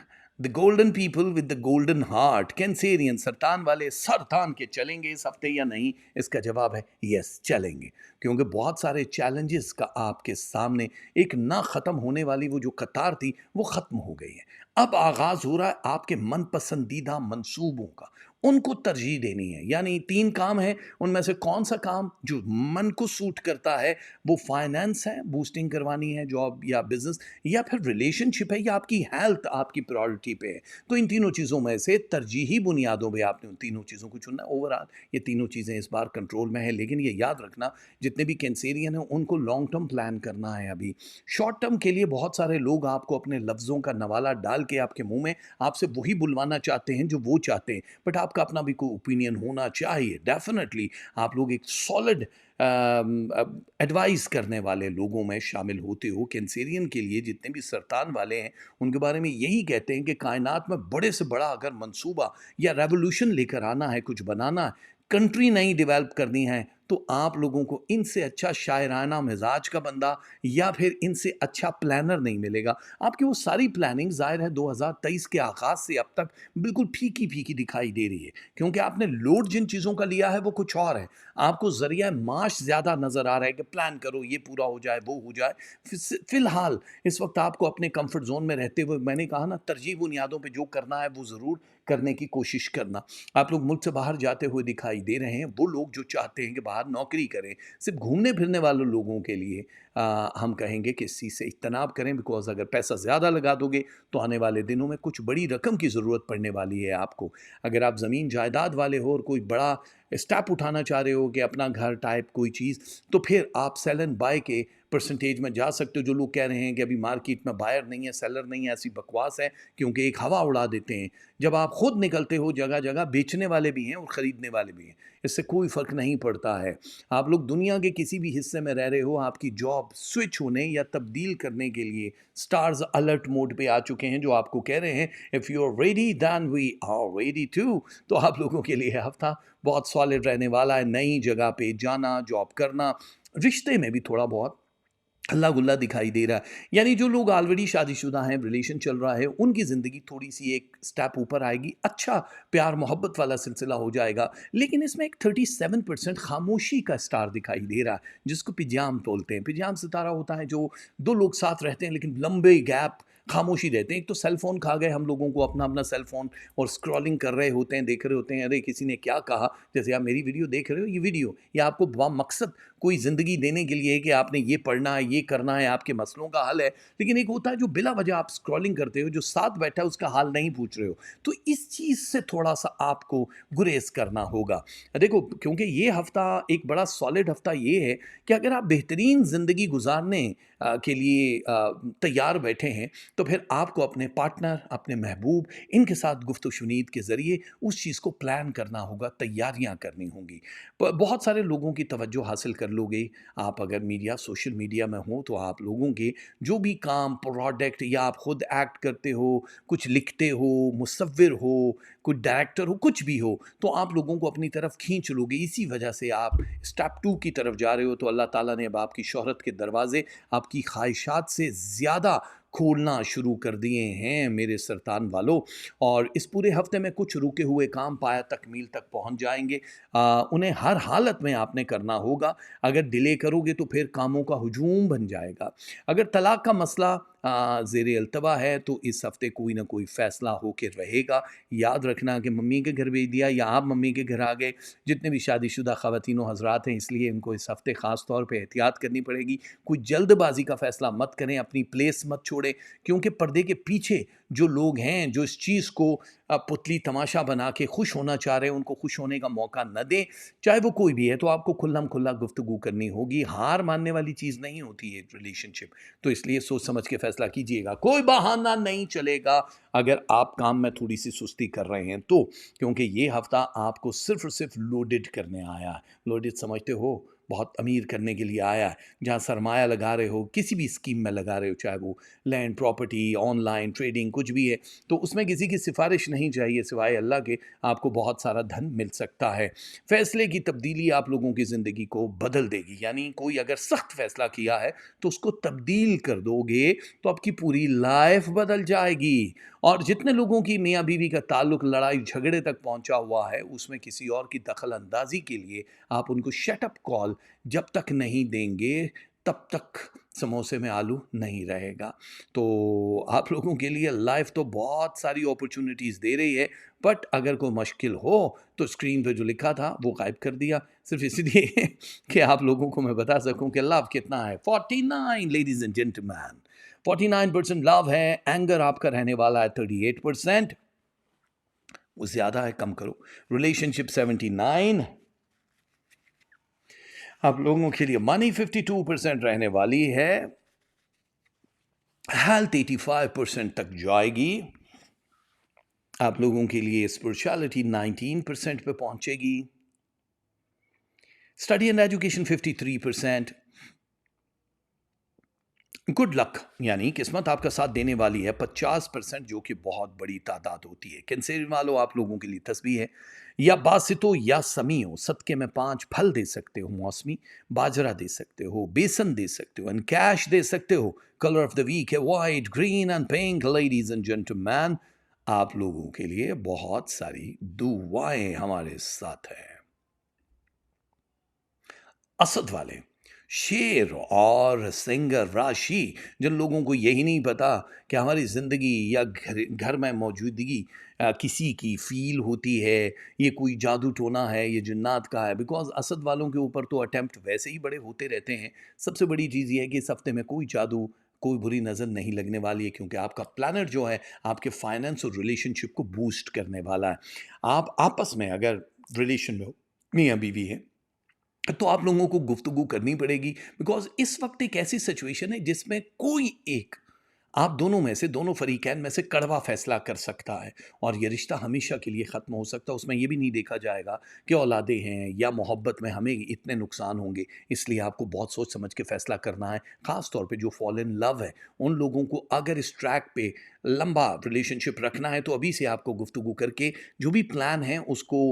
the golden people with the golden heart, cancerian, सरतान वाले सर तान के चलेंगे इस हफ्ते या नहीं? इसका जवाब है यस, चलेंगे। क्योंकि बहुत सारे चैलेंजेस का आपके सामने एक ना ख़त्म होने वाली वो जो कतार थी वो ख़त्म हो गई है। अब आगाज़ हो रहा है आपके मन पसंदीदा मंसूबों का, उनको तरजीह देनी है। यानी 3 काम हैं, उनमें से कौन सा काम जो मन को सूट करता है, वो फाइनेंस है, बूस्टिंग करवानी है, जॉब या बिजनेस, या फिर रिलेशनशिप है, या आपकी हेल्थ आपकी प्रायोरिटी पे है। तो इन तीनों चीज़ों में से तरजीही बुनियादों पे आपने उन तीनों चीज़ों को चुनना है। ओवरऑल ये तीनों चीज़ें इस बार कंट्रोल में है, लेकिन ये याद रखना जितने भी कैंसेरियन हैं उनको लॉन्ग टर्म प्लान करना है। अभी शॉर्ट टर्म के लिए बहुत सारे लोग आपको अपने लफ्ज़ों का नवाला डाल के आपके मुंह में आपसे वही बुलवाना चाहते हैं जो वो चाहते हैं, बट आपका अपना भी कोई ओपिनियन होना चाहिए। डेफिनेटली आप लोग एक सॉलिड एडवाइस करने वाले लोगों में शामिल होते हो। कैंसेरियन के लिए जितने भी सरतान वाले हैं उनके बारे में यही कहते हैं कि कायनात में बड़े से बड़ा अगर मंसूबा या रेवोल्यूशन लेकर आना है, कुछ बनाना है, कंट्री नहीं डेवलप करनी है, तो आप लोगों को इनसे अच्छा शायराना मिजाज का बंदा या फिर इनसे अच्छा प्लानर नहीं मिलेगा। आपकी वो सारी प्लानिंग ज़ाहिर है 2023 के आगाज़ से अब तक बिल्कुल फीकी फीकी दिखाई दे रही है, क्योंकि आपने लोड जिन चीज़ों का लिया है वो कुछ और है। आपको ज़रिया माश ज़्यादा नज़र आ रहा है कि प्लान करो, ये पूरा हो जाए, वो हो जाए। फ़िलहाल इस वक्त आपको अपने कंफर्ट जोन में रहते हुए, मैंने कहा ना, तरजीह बुनियादों पे जो करना है वो ज़रूर करने की कोशिश करना। आप लोग मुल्क से बाहर जाते हुए दिखाई दे रहे हैं, वो लोग जो चाहते हैं कि बाहर नौकरी करें, सिर्फ़ घूमने-फिरने वाले लोगों के लिए हम कहेंगे कि इस चीज़ से इज्तनाब करें, बिकॉज़ अगर पैसा ज़्यादा लगा दोगे, तो आने वाले दिनों में कुछ बड़ी रकम की ज़रूरत पड़ने वाली है आपको। अगर आप ज़मीन जायदाद वाले हो और कोई बड़ा स्टेप उठाना चाह रहे हो कि अपना घर टाइप कोई चीज़, तो फिर आप सेल एंड बाय के परसेंटेज में जा सकते हो। जो लोग कह रहे हैं कि अभी मार्केट में बायर नहीं है, सेलर नहीं है, ऐसी बकवास है, क्योंकि एक हवा उड़ा देते हैं। जब आप खुद निकलते हो जगह-जगह, बेचने वाले भी हैं और ख़रीदने वाले भी हैं। इससे कोई फ़र्क नहीं पड़ता है। आप लोग दुनिया के किसी भी हिस्से में रह रहे हो, आपकी जॉब स्विच होने या तब्दील करने के लिए स्टार्स अलर्ट मोड पे आ चुके हैं, जो आपको कह रहे हैं if you are ready then we are ready too. तो आप लोगों के लिए हफ़्ता बहुत सॉलिड रहने वाला है। नई जगह पे जाना, जॉब करना, रिश्ते में भी थोड़ा बहुत हल्ला-गुल्ला दिखाई दे रहा है। यानी जो लोग ऑलरेडी शादीशुदा हैं, रिलेशन चल रहा है, उनकी ज़िंदगी थोड़ी-सी एक स्टेप ऊपर आएगी। अच्छा प्यार-मोहब्बत वाला सिलसिला हो जाएगा। लेकिन इसमें एक 37% खामोशी का स्टार दिखाई दे रहा है, जिसको पिजाम बोलते हैं। पिजाम सितारा होता है जो 2 लोग साथ रहते हैं लेकिन लंबे गैप खामोशी रहते हैं। एक तो सेल फ़ोन खा गए हम लोगों को, अपना-अपना सेल फ़ोन, और स्क्रॉलिंग कर रहे होते हैं, देख रहे होते हैं, अरे किसी ने क्या कहा? जैसे आप मेरी वीडियो देख रहे हो, ये वीडियो या आपको बामकसद कोई ज़िंदगी देने के लिए है कि आपने ये पढ़ना है, ये करना है, आपके मसलों का हल है। लेकिन एक होता है जो बिला वजह आप स्क्रॉलिंग करते हो, जो साथ बैठा है उसका हाल नहीं पूछ रहे हो। तो इस चीज़ से थोड़ा-सा आपको गुरेज़ करना होगा। देखो, क्योंकि ये हफ़्ता एक बड़ा सॉलिड हफ़्ता ये है कि अगर आप बेहतरीन ज़िंदगी गुज़ारने के लिए तैयार बैठे हैं, तो फिर आपको अपने पार्टनर, अपने महबूब, इनके साथ गुफ्त-व-शुनीद के ज़रिए उस चीज़ को प्लान करना होगा, तैयारियाँ करनी होंगी। बहुत सारे लोगों की तवज्जो हासिल कर लोगे आप अगर मीडिया, सोशल मीडिया में हो, तो आप लोगों के जो भी काम, प्रोडक्ट, या आप खुद एक्ट करते हो, कुछ लिखते हो, मुसव्विर हो, कुछ डायरेक्टर हो, कुछ भी हो, तो आप लोगों को अपनी तरफ खींच लोगे। इसी वजह से आप स्टेप 2 की तरफ जा रहे हो। तो अल्लाह ताला ने अब आपकी शोहरत के दरवाज़े आपकी ख्वाहिशात से ज़्यादा खोलना शुरू कर दिए हैं मेरे सरतान वालों। और इस पूरे हफ्ते में कुछ रुके हुए काम पाया तकमील तक पहुंच जाएंगे। उन्हें हर हालत में आपने करना होगा। अगर डिले करोगे तो फिर कामों का हुजूम बन जाएगा। अगर तलाक का मसला ज़ेरे अल्तवा है, तो इस हफ्ते कोई ना कोई फ़ैसला होके रहेगा। याद रखना कि मम्मी के घर भेज दिया या आप मम्मी के घर आ गए, जितने भी शादीशुदा ख़वातीन व हज़रात हैं, इसलिए इनको इस हफ्ते ख़ास तौर पे एहतियात करनी पड़ेगी। कोई जल्दबाजी का फ़ैसला मत करें, अपनी प्लेस मत छोड़ें, क्योंकि पर्दे के पीछे जो लोग हैं, जो इस चीज़ को पुतली तमाशा बना के खुश होना चाह रहे हैं, उनको खुश होने का मौका न दें, चाहे वो कोई भी है। तो आपको खुल्लम-खुल्ला गुफ्तगू करनी होगी। हार मानने वाली चीज़ नहीं होती है रिलेशनशिप, तो इसलिए सोच समझ के फ़ैसला कीजिएगा। कोई बहाना नहीं चलेगा अगर आप काम में थोड़ी-सी सुस्ती कर रहे हैं तो, क्योंकि ये हफ़्ता आपको सिर्फ़ और सिर्फ़ लोडेड करने आया है। लोडेड समझते हो? बहुत अमीर करने के लिए आया है। जहाँ सरमाया लगा रहे हो, किसी भी स्कीम में लगा रहे हो, चाहे वो लैंड, प्रॉपर्टी, ऑनलाइन ट्रेडिंग, कुछ भी है, तो उसमें किसी की सिफ़ारिश नहीं चाहिए सिवाय अल्लाह के। आपको बहुत सारा धन मिल सकता है। फ़ैसले की तब्दीली आप लोगों की ज़िंदगी को बदल देगी। यानी कोई अगर सख्त फ़ैसला किया है, तो उसको तब्दील कर दोगे, तो आपकी पूरी लाइफ़ बदल जाएगी। और जितने लोगों की मियाँ-बीवी का ताल्लुक लड़ाई-झगड़े तक पहुँचा हुआ है, उसमें किसी और की दखल-अंदाज़ी के लिए आप उनको शट अप कॉल जब तक नहीं देंगे, तब तक समोसे में आलू नहीं रहेगा। तो आप लोगों के लिए लाइफ़ तो बहुत सारी अपॉर्च्युनिटीज़ दे रही है, बट अगर कोई मुश्किल हो, तो स्क्रीन पे जो लिखा था, वो गायब कर दिया, सिर्फ़ इसलिए कि आप लोगों को मैं बता सकूँ कि लव कितना है। 49 लेडीज़ एंड जेंटलमैन, 49% लव है। एंगर आपका रहने वाला है 38%, वो ज़्यादा है, कम करो। रिलेशनशिप 79, आप लोगों के लिए मनी 52% रहने वाली है। हेल्थ 85% तक जाएगी। आप लोगों के लिए स्पिरिचुअलिटी 19% पे पहुंचेगी। Study and education 53%। Good luck यानी किस्मत आपका साथ देने वाली है 50%, जो कि बहुत बड़ी तादाद होती है। कैंसर वालों, आप लोगों के लिए तस्बीह है, या बासितो या समीओ, सदके में 5 फल दे सकते हो, मौसमी बाजरा दे सकते हो, बेसन दे सकते हो, एंड कैश दे सकते हो। कलर ऑफ द वीक है white, green and pink. Ladies and gentleman, आप लोगों के लिए बहुत सारी दुआएं हमारे साथ हैं। असद वाले, शेर और सिंगर राशि, जिन लोगों को यही नहीं पता कि हमारी ज़िंदगी या घर घर में मौजूदगी किसी की फ़ील होती है, ये कोई जादू टोना है, ये जिन्नात का है। बिकॉज़ असद वालों के ऊपर तो अटेम्प्ट वैसे ही बड़े होते रहते हैं। सबसे बड़ी चीज़ ये है कि इस हफ़्ते में कोई जादू, कोई बुरी नज़र नहीं लगने वाली है, क्योंकि आपका प्लैनेट जो है आपके फाइनेंस और रिलेशनशिप को बूस्ट करने वाला है। आप आपस में अगर रिलेशन में हो, मियाँ-बीवी हैं, तो आप लोगों को गुफ्तगू करनी पड़ेगी, बिकॉज़ इस वक्त एक ऐसी सिचुएशन है जिसमें कोई एक, आप दोनों में से, दोनों फरीकैन में से कड़वा फैसला कर सकता है और ये रिश्ता हमेशा के लिए ख़त्म हो सकता है। उसमें ये भी नहीं देखा जाएगा कि औलादें हैं या मोहब्बत में हमें इतने नुकसान होंगे। इसलिए आपको बहुत सोच समझ के फ़ैसला करना है। ख़ास तौर पे जो फ़ॉल इन लव है, उन लोगों को अगर इस ट्रैक पे लंबा रिलेशनशिप रखना है तो अभी से आपको गुफ्तगू करके जो भी प्लान है उसको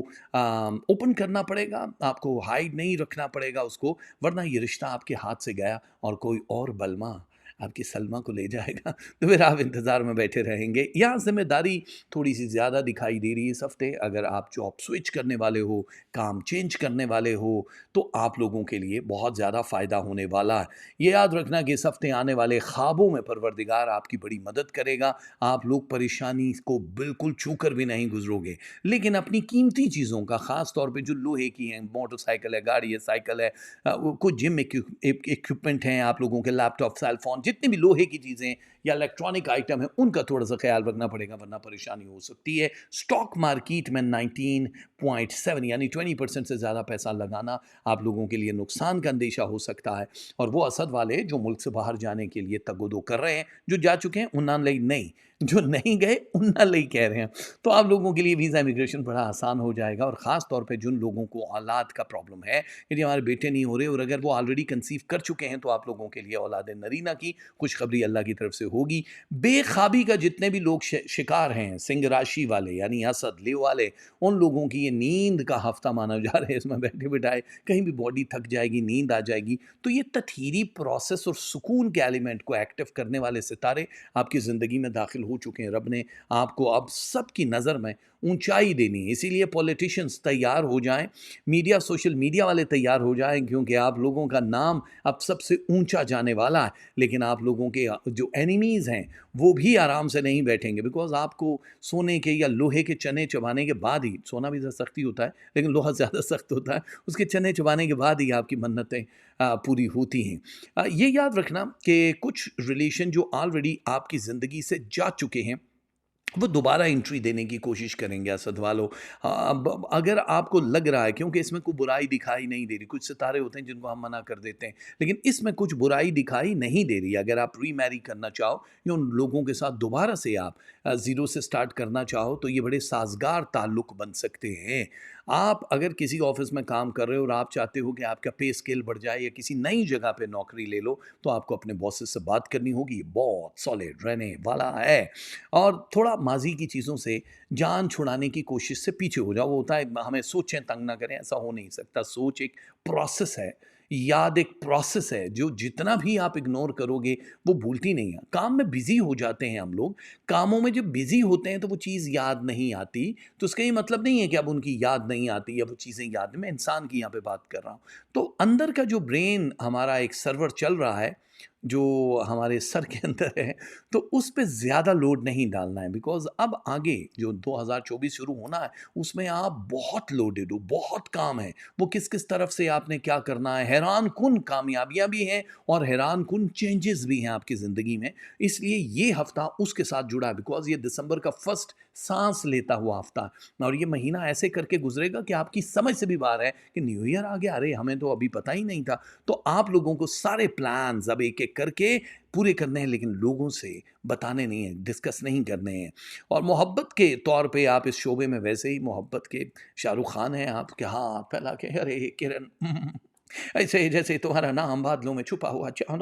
ओपन करना पड़ेगा। आपको हाइड नहीं रखना पड़ेगा उसको, वरना ये रिश्ता आपके हाथ से गया और कोई और बलमा आपकी सलमा को ले जाएगा। तो फिर आप इंतज़ार में बैठे रहेंगे। यहाँ ज़िम्मेदारी थोड़ी-सी ज़्यादा दिखाई दे रही है इस हफ़्ते। अगर आप जॉब स्विच करने वाले हो, काम चेंज करने वाले हो, तो आप लोगों के लिए बहुत ज़्यादा फ़ायदा होने वाला है। ये याद रखना कि इस हफ़्ते आने वाले ख़्वाबों में परवरदिगार आपकी बड़ी मदद करेगा। आप लोग परेशानी को बिल्कुल छू कर भी नहीं गुज़रोगे। लेकिन अपनी कीमती चीज़ों का, ख़ास तौर पे जो लोहे की हैं, मोटरसाइकिल है, गाड़ी है, साइकिल है, वो कुछ जिम इक्विपमेंट हैं, आप लोगों के लैपटॉप, सेल फ़ोन, जितनी भी लोहे की चीज़ें या इलेक्ट्रॉनिक आइटम है, उनका थोड़ा-सा ख़्याल रखना पड़ेगा, वरना परेशानी हो सकती है। स्टॉक मार्केट में 19.7 यानी 20% से ज़्यादा पैसा लगाना आप लोगों के लिए नुकसान का अंदेशा हो सकता है। और वो असद वाले जो मुल्क से बाहर जाने के लिए तगोदो कर रहे हैं, जो जा चुके हैं उन्हां लई नहीं, जो नहीं गए उन्हां लई कह रहे हैं। तो आप लोगों के लिए वीज़ा इमिग्रेशन बड़ा आसान हो जाएगा। और ख़ास तौर पे जिन लोगों को औलाद का प्रॉब्लम है, यदि हमारे बेटे नहीं हो रहे और अगर वो ऑलरेडी कंसीव कर चुके हैं, तो आप लोगों के लिए औलाद नरीना की खुशखबरी अल्लाह की तरफ से होगी। बेख्वाबी का जितने भी लोग शिकार हैं, सिंह राशि वाले यानी असद, लियो वाले, उन लोगों की ये नींद का हफ्ता माना जा रहा है। इसमें बैठे बिठाए कहीं भी बॉडी थक जाएगी, नींद आ जाएगी। तो ये तटहीरी प्रोसेस और सुकून के एलिमेंट को एक्टिव करने वाले सितारे आपकी ज़िंदगी में दाखिल हो चुके हैं। रब ने आपको अब सबकी नज़र में ऊंचाई देनी है, इसीलिए पॉलिटिशियंस तैयार हो जाएं, मीडिया, सोशल मीडिया वाले तैयार हो जाएं, क्योंकि आप लोगों का नाम अब सबसे ऊंचा जाने वाला है। लेकिन आप लोगों के जो एनिमीज़ हैं वो भी आराम से नहीं बैठेंगे, बिकॉज आपको सोने के या लोहे के चने चबाने के बाद ही, सोना भी सख्ती होता है लेकिन लोहा ज़्यादा सख्त होता है, उसके चने चबाने के बाद ही आपकी मन्नतें पूरी होती हैं। ये याद रखना कि कुछ रिलेशन जो ऑलरेडी आपकी ज़िंदगी से जा चुके हैं, वो दोबारा एंट्री देने की कोशिश करेंगे असद वालों। अब अगर आपको लग रहा है, क्योंकि इसमें कोई बुराई दिखाई नहीं दे रही, कुछ सितारे होते हैं जिनको हम मना कर देते हैं, लेकिन इसमें कुछ बुराई दिखाई नहीं दे रही। अगर आप रीमैरी करना चाहो या उन लोगों के साथ दोबारा से आप ज़ीरो से स्टार्ट करना चाहो, तो ये बड़े साजगार ताल्लुक़ बन सकते हैं। आप अगर किसी ऑफिस में काम कर रहे हो और आप चाहते हो कि आपका पे स्केल बढ़ जाए या किसी नई जगह पे नौकरी ले लो, तो आपको अपने बॉसेस से बात करनी होगी। ये बहुत सॉलिड रहने वाला है। और थोड़ा माजी की चीज़ों से जान छुड़ाने की कोशिश से पीछे हो जाओ। वो होता है हमें सोचें तंग ना करें, ऐसा हो नहीं सकता। सोच एक प्रोसेस है, याद एक प्रोसेस है, जो जितना भी आप इग्नोर करोगे वो भूलती नहीं है। काम में बिजी हो जाते हैं हम लोग, कामों में जब बिजी होते हैं तो वो चीज़ याद नहीं आती। तो उसका ये मतलब नहीं है कि अब उनकी याद नहीं आती या वो चीज़ें याद नहीं। मैं इंसान की यहाँ पे बात कर रहा हूँ। तो अंदर का जो ब्रेन हमारा एक सर्वर चल रहा है, जो हमारे सर के अंदर है, तो उस पे ज़्यादा लोड नहीं डालना है, बिकॉज़ अब आगे जो 2024 शुरू होना है, उसमें आप बहुत लोडेड हो, बहुत काम है। वो किस-किस तरफ से आपने क्या करना है, हैरान-कुन कामयाबियाँ भी हैं और हैरान-कुन चेंजेस भी हैं आपकी ज़िंदगी में। इसलिए ये हफ़्ता उसके साथ जुड़ा है, बिकॉज़ ये दिसंबर का फर्स्ट साँस लेता हुआ हफ़्ता है और ये महीना ऐसे करके गुज़रेगा कि आपकी समझ से भी बाहर है कि न्यू ईयर आ गया, अरे! हमें तो अभी पता ही नहीं था। तो आप लोगों को सारे प्लान्स अब एक-एक करके पूरे करने हैं, लेकिन लोगों से बताने नहीं हैं, डिस्कस नहीं करने हैं। और मोहब्बत के तौर पे आप इस शोबे में वैसे ही मोहब्बत के शाहरुख खान हैं आप, कि हाथ फैला के अरे किरण ऐसे जैसे तुम्हारा नाम बादलों में छुपा हुआ चांद,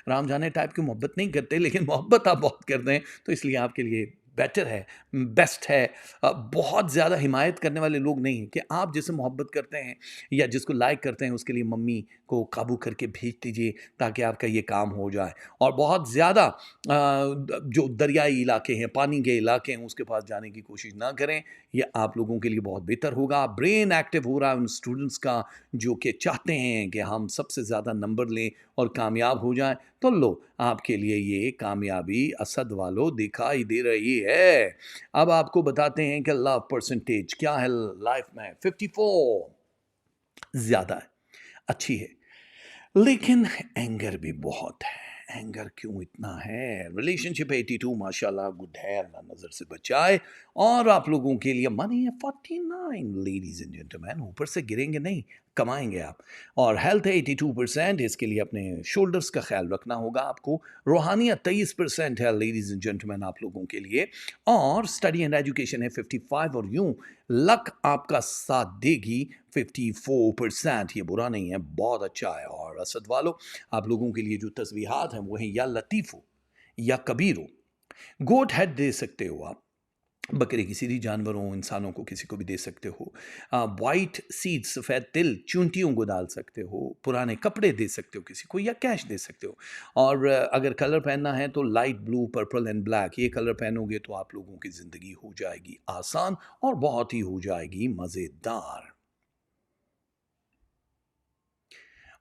राम जाने टाइप की मोहब्बत नहीं करते, लेकिन मोहब्बत आप बहुत करते हैं। तो इसलिए आपके लिए बेटर है, बेस्ट है, बहुत ज़्यादा हिमायत करने वाले लोग नहीं हैं कि आप जिसे मोहब्बत करते हैं या जिसको लाइक करते हैं उसके लिए मम्मी को काबू करके भेज दीजिए ताकि आपका ये काम हो जाए। और बहुत ज़्यादा जो दरियाई इलाके हैं, पानी के इलाके हैं, उसके पास जाने की कोशिश ना करें। ये आप लोगों के लिए बहुत बेहतर होगा। ब्रेन एक्टिव हो रहा है उन स्टूडेंट्स का जो कि चाहते हैं कि हम सबसे ज़्यादा नंबर लें और कामयाब हो जाएं। तो लो, आपके लिए ये कामयाबी असद वालों दिखाई दे रही है। अब आपको बताते हैं कि लव परसेंटेज क्या है लाइफ में। 54 ज़्यादा है, अच्छी है, लेकिन एंगर भी बहुत है। एंगर क्यों इतना है? रिलेशनशिप 82 माशाल्लाह गुड है, अल्लाह नज़र से बचाए। और आप लोगों के लिए मनी है 49 लेडीज एंड जेंटलमैन, ऊपर से गिरेंगे नहीं, कमाएंगे आप। और हेल्थ है 82%, इसके लिए अपने शोल्डर्स का ख्याल रखना होगा आपको। रूहानियत 23% है लेडीज एंड जेंटलमैन आप लोगों के लिए। और स्टडी एंड एजुकेशन है 55, और यूं लक आपका साथ देगी 54%। ये बुरा नहीं है, बहुत अच्छा है। और असद वालों, आप लोगों के लिए जो तस्वीहात हैं वो हैं या लतीफ़ो या कबीरो। गोट हेड दे सकते हो आप, बकरे की सीधी, जानवरों इंसानों को किसी को भी दे सकते हो। वाइट सीड, सफ़ेद तिल, चूंटियों को डाल सकते हो। पुराने कपड़े दे सकते हो किसी को, या कैश दे सकते हो। और अगर कलर पहनना है तो light blue, purple and black, ये कलर पहनोगे तो आप लोगों की ज़िंदगी हो जाएगी आसान और बहुत ही हो जाएगी मज़ेदार।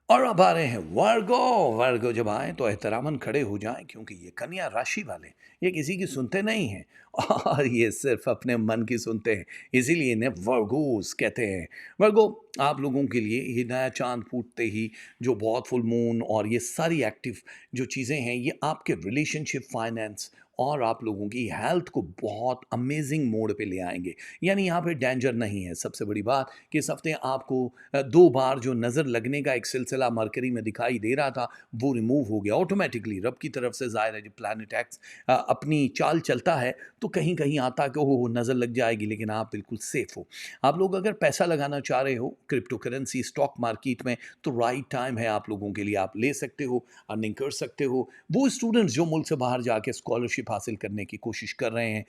और अब आ रहे हैं वर्गो। वर्गो जब आए तो एहतरामन खड़े हो जाएं, क्योंकि ये कन्या राशि वाले, ये किसी की सुनते नहीं हैं और ये सिर्फ अपने मन की सुनते हैं, इसीलिए इन्हें वर्गोस कहते हैं। वर्गो, आप लोगों के लिए ये नया चांद फूटते ही जो बहुत फुल मून और ये सारी एक्टिव जो चीज़ें हैं, ये आपके रिलेशनशिप, फाइनेंस और आप लोगों की हेल्थ को बहुत अमेजिंग मोड पे ले आएंगे। यानी यहाँ पे डेंजर नहीं है। सबसे बड़ी बात कि इस हफ्ते आपको 2 बार जो नज़र लगने का एक सिलसिला मरकरी में दिखाई दे रहा था, वो रिमूव हो गया ऑटोमेटिकली रब की तरफ से। ज़ाहिर है जब प्लैनेट एक्स अपनी चाल चलता है तो कहीं-कहीं आता है कि ओहो नज़र लग जाएगी, लेकिन आप बिल्कुल सेफ़ हो। आप लोग अगर पैसा लगाना चाह रहे हो क्रिप्टो करेंसी, स्टॉक मार्केट में, तो राइट टाइम है आप लोगों के लिए। आप ले सकते हो, अर्निंग कर सकते हो। वो स्टूडेंट्स जो मुल्क से बाहर जाके स्कॉलरशिप हासिल करने की कोशिश कर रहे हैं,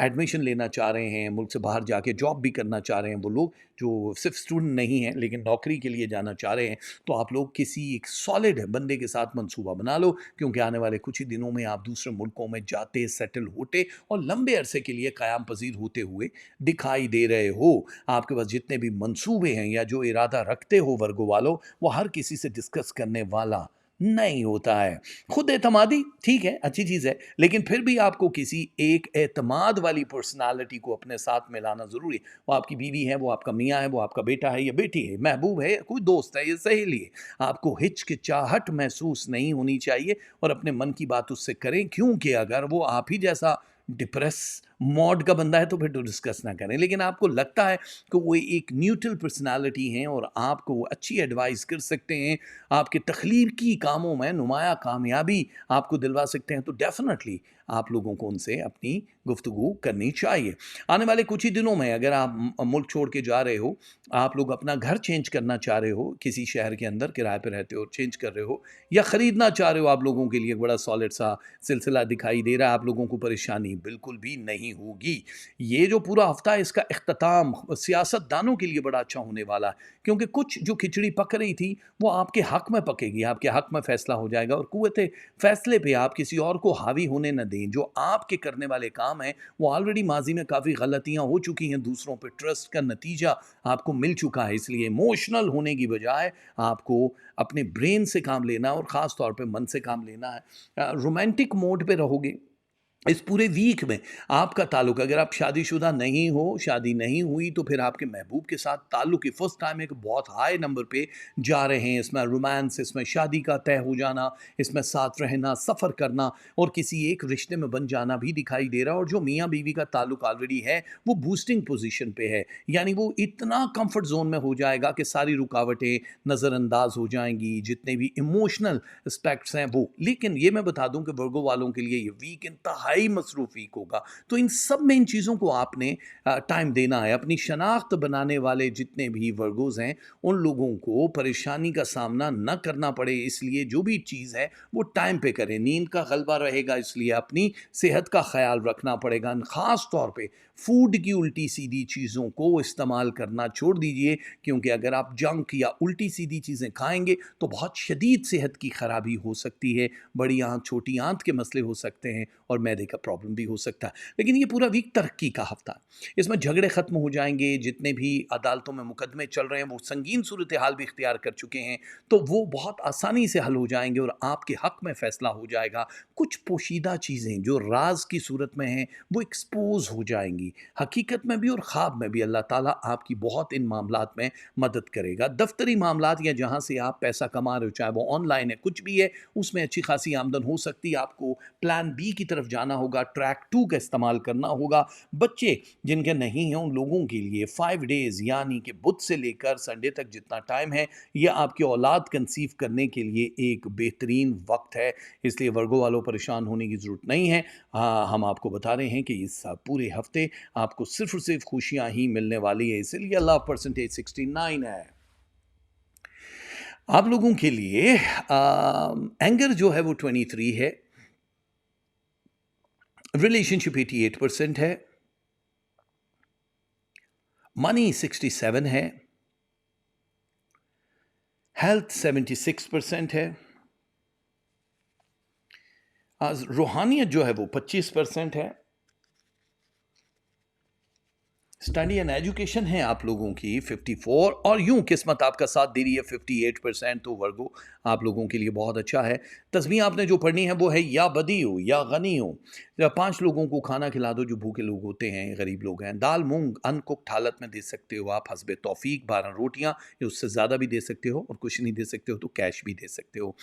एडमिशन लेना चाह रहे हैं, मुल्क से बाहर जाके जॉब भी करना चाह रहे हैं, वो लोग जो सिर्फ स्टूडेंट नहीं हैं लेकिन नौकरी के लिए जाना चाह रहे हैं, तो आप लोग किसी एक सॉलिड बंदे के साथ मंसूबा बना लो, क्योंकि आने वाले कुछ ही दिनों में आप दूसरे मुल्कों में जाते, सेटल होते और लंबे अरसे के लिए क़याम पज़ीर होते हुए दिखाई दे रहे हो। आपके पास जितने भी मंसूबे हैं या जो इरादा रखते हो वर्गो वालों, वो हर किसी से डिस्कस करने वाला नहीं होता है। खुद एतमादी ठीक है, अच्छी चीज़ है, लेकिन फिर भी आपको किसी एक एतमाद वाली पर्सनालिटी को अपने साथ में लाना ज़रूरी है। वो आपकी बीवी है, वो आपका मियाँ है, वो आपका बेटा है या बेटी है, महबूब है, कोई दोस्त है या सहेली है। आपको हिचकिचाहट महसूस नहीं होनी चाहिए और अपने मन की बात उससे करें, क्योंकि अगर वो आप ही जैसा डिप्रेस मोड का बंदा है तो फिर तो डिस्कस ना करें। लेकिन आपको लगता है कि वो एक न्यूट्रल पर्सनालिटी हैं और आपको वो अच्छी एडवाइस कर सकते हैं, आपके तख्लीकी कामों में नुमाया कामयाबी आपको दिलवा सकते हैं, तो डेफिनेटली आप लोगों को उनसे अपनी गुफ्तगू करनी चाहिए। आने वाले कुछ ही दिनों में अगर आप मुल्क छोड़ के जा रहे हो, आप लोग अपना घर चेंज करना चाह रहे हो, किसी शहर के अंदर किराए पे रहते हो, चेंज कर रहे हो या ख़रीदना चाह रहे हो, आप लोगों के लिए एक बड़ा सॉलिड सा सिलसिला दिखाई दे रहा है, आप लोगों को परेशानी बिल्कुल भी नहीं होगी। ये जो पूरा हफ्ता है इसका इख्तिताम सियासतदानों के लिए बड़ा अच्छा होने वाला है, क्योंकि कुछ जो खिचड़ी पक रही थी वो आपके हक़ में पकेगी, आपके हक़ में फ़ैसला हो जाएगा और क़ुव्वत फ़ैसले पे आप किसी और को हावी होने न दें। जो आपके करने वाले काम हैं वो ऑलरेडी माज़ी में काफ़ी गलतियाँ हो चुकी हैं, दूसरों पे ट्रस्ट का नतीजा आपको मिल चुका है, इसलिए इमोशनल होने की बजाय आपको अपने ब्रेन से काम लेना और ख़ास तौर पे मन से काम लेना है। रोमांटिक मोड पे रहोगे इस पूरे वीक में, आपका ताल्लुक, अगर आप शादीशुदा नहीं हो, शादी नहीं हुई, तो फिर आपके महबूब के साथ ताल्लुक की फर्स्ट टाइम एक बहुत हाई नंबर पे जा रहे हैं। इसमें रोमांस, इसमें शादी का तय हो जाना, इसमें साथ रहना, सफ़र करना और किसी एक रिश्ते में बन जाना भी दिखाई दे रहा है। और जो मियाँ बीवी का ताल्लुक ऑलरेडी है वो बूस्टिंग पोजीशन पे है, यानी वो इतना कंफर्ट जोन में हो जाएगा कि सारी रुकावटें नज़रअंदाज हो जाएंगी, जितने भी इमोशनल एस्पेक्ट्स हैं वो। लेकिन ये मैं बता दूं कि वर्गो वालों के लिए ये वीक इंतहाई पढ़ाई मसरूफ़ी होगा। तो इन सब में इन चीज़ों को आपने टाइम देना है। अपनी शनाख्त बनाने वाले जितने भी वर्गोज़ हैं, उन लोगों को परेशानी का सामना न करना पड़े, इसलिए जो भी चीज़ है वो टाइम पे करें। नींद का गलबा रहेगा, इसलिए अपनी सेहत का ख्याल रखना पड़ेगा। ख़ास तौर पे फूड की उल्टी-सीधी चीज़ों को इस्तेमाल करना छोड़ दीजिए, क्योंकि अगर आप जंक या उल्टी-सीधी चीज़ें खाएँगे तो बहुत शदीद सेहत की खराबी हो सकती है। बड़ी आँत, छोटी आँत के मसले हो सकते हैं और मैदे का प्रॉब्लम भी हो सकता है। लेकिन ये पूरा वीक तरक्की का हफ़्ता है। इसमें झगड़े ख़त्म हो जाएँगे, जितने भी अदालतों में मुकदमे चल रहे हैं वो संगीन सूरत-ए-हाल भी इख्तियार कर चुके हैं, तो वो बहुत आसानी से हल हो जाएँगे और आपके हक़ में फ़ैसला हो जाएगा। कुछ पोशीदा चीज़ें जो राज़ की सूरत में हैं, वो एक्सपोज़ हो जाएँगी। हकीकत में भी और ख़्वाब में भी अल्लाह ताला आपकी बहुत इन मामलात में मदद करेगा। दफ़्तरी मामलात या जहाँ से आप पैसा कमा रहे हो, चाहे वो ऑनलाइन है, कुछ भी है, उसमें अच्छी खासी आमदन हो सकती है। आपको प्लान बी की तरफ जाना होगा, ट्रैक 2 का इस्तेमाल करना होगा। बच्चे जिनके नहीं हैं, उन लोगों के लिए 5 डेज़ यानी कि बुध से लेकर संडे तक जितना टाइम है, ये आपकी औलाद कंसीव करने के लिए एक बेहतरीन वक़्त है। इसलिए वर्गों वालों परेशान होने की ज़रूरत नहीं है। हाँ, हम आपको बता रहे हैं कि इस पूरे हफ़्ते आपको सिर्फ़ और सिर्फ़ खुशियाँ ही मिलने वाली है, इसीलिए लव परसेंटेज 69 है। आप लोगों के लिए एंगर जो है वो 23 है, रिलेशनशिप 88% है, मनी 67 है, हेल्थ 76% है, रूहानियत जो है वो 25% है, स्टडी एंड एजुकेशन है आप लोगों की 54, और यूं किस्मत आपका साथ दे रही है 58%। तो वर्गो आप लोगों के लिए बहुत अच्छा है। तस्बीह आपने जो पढ़नी है वो है या बदी हो या गनी हो, या 5 लोगों को खाना खिला दो जो भूखे लोग होते हैं, गरीब लोग हैं। दाल मूंग अनकुक्ड हालत में दे सकते हो आप, हस्बे तौफीक 12 रोटियां, या उससे ज़्यादा भी दे सकते हो, और कुछ नहीं दे सकते हो तो कैश भी दे सकते हो।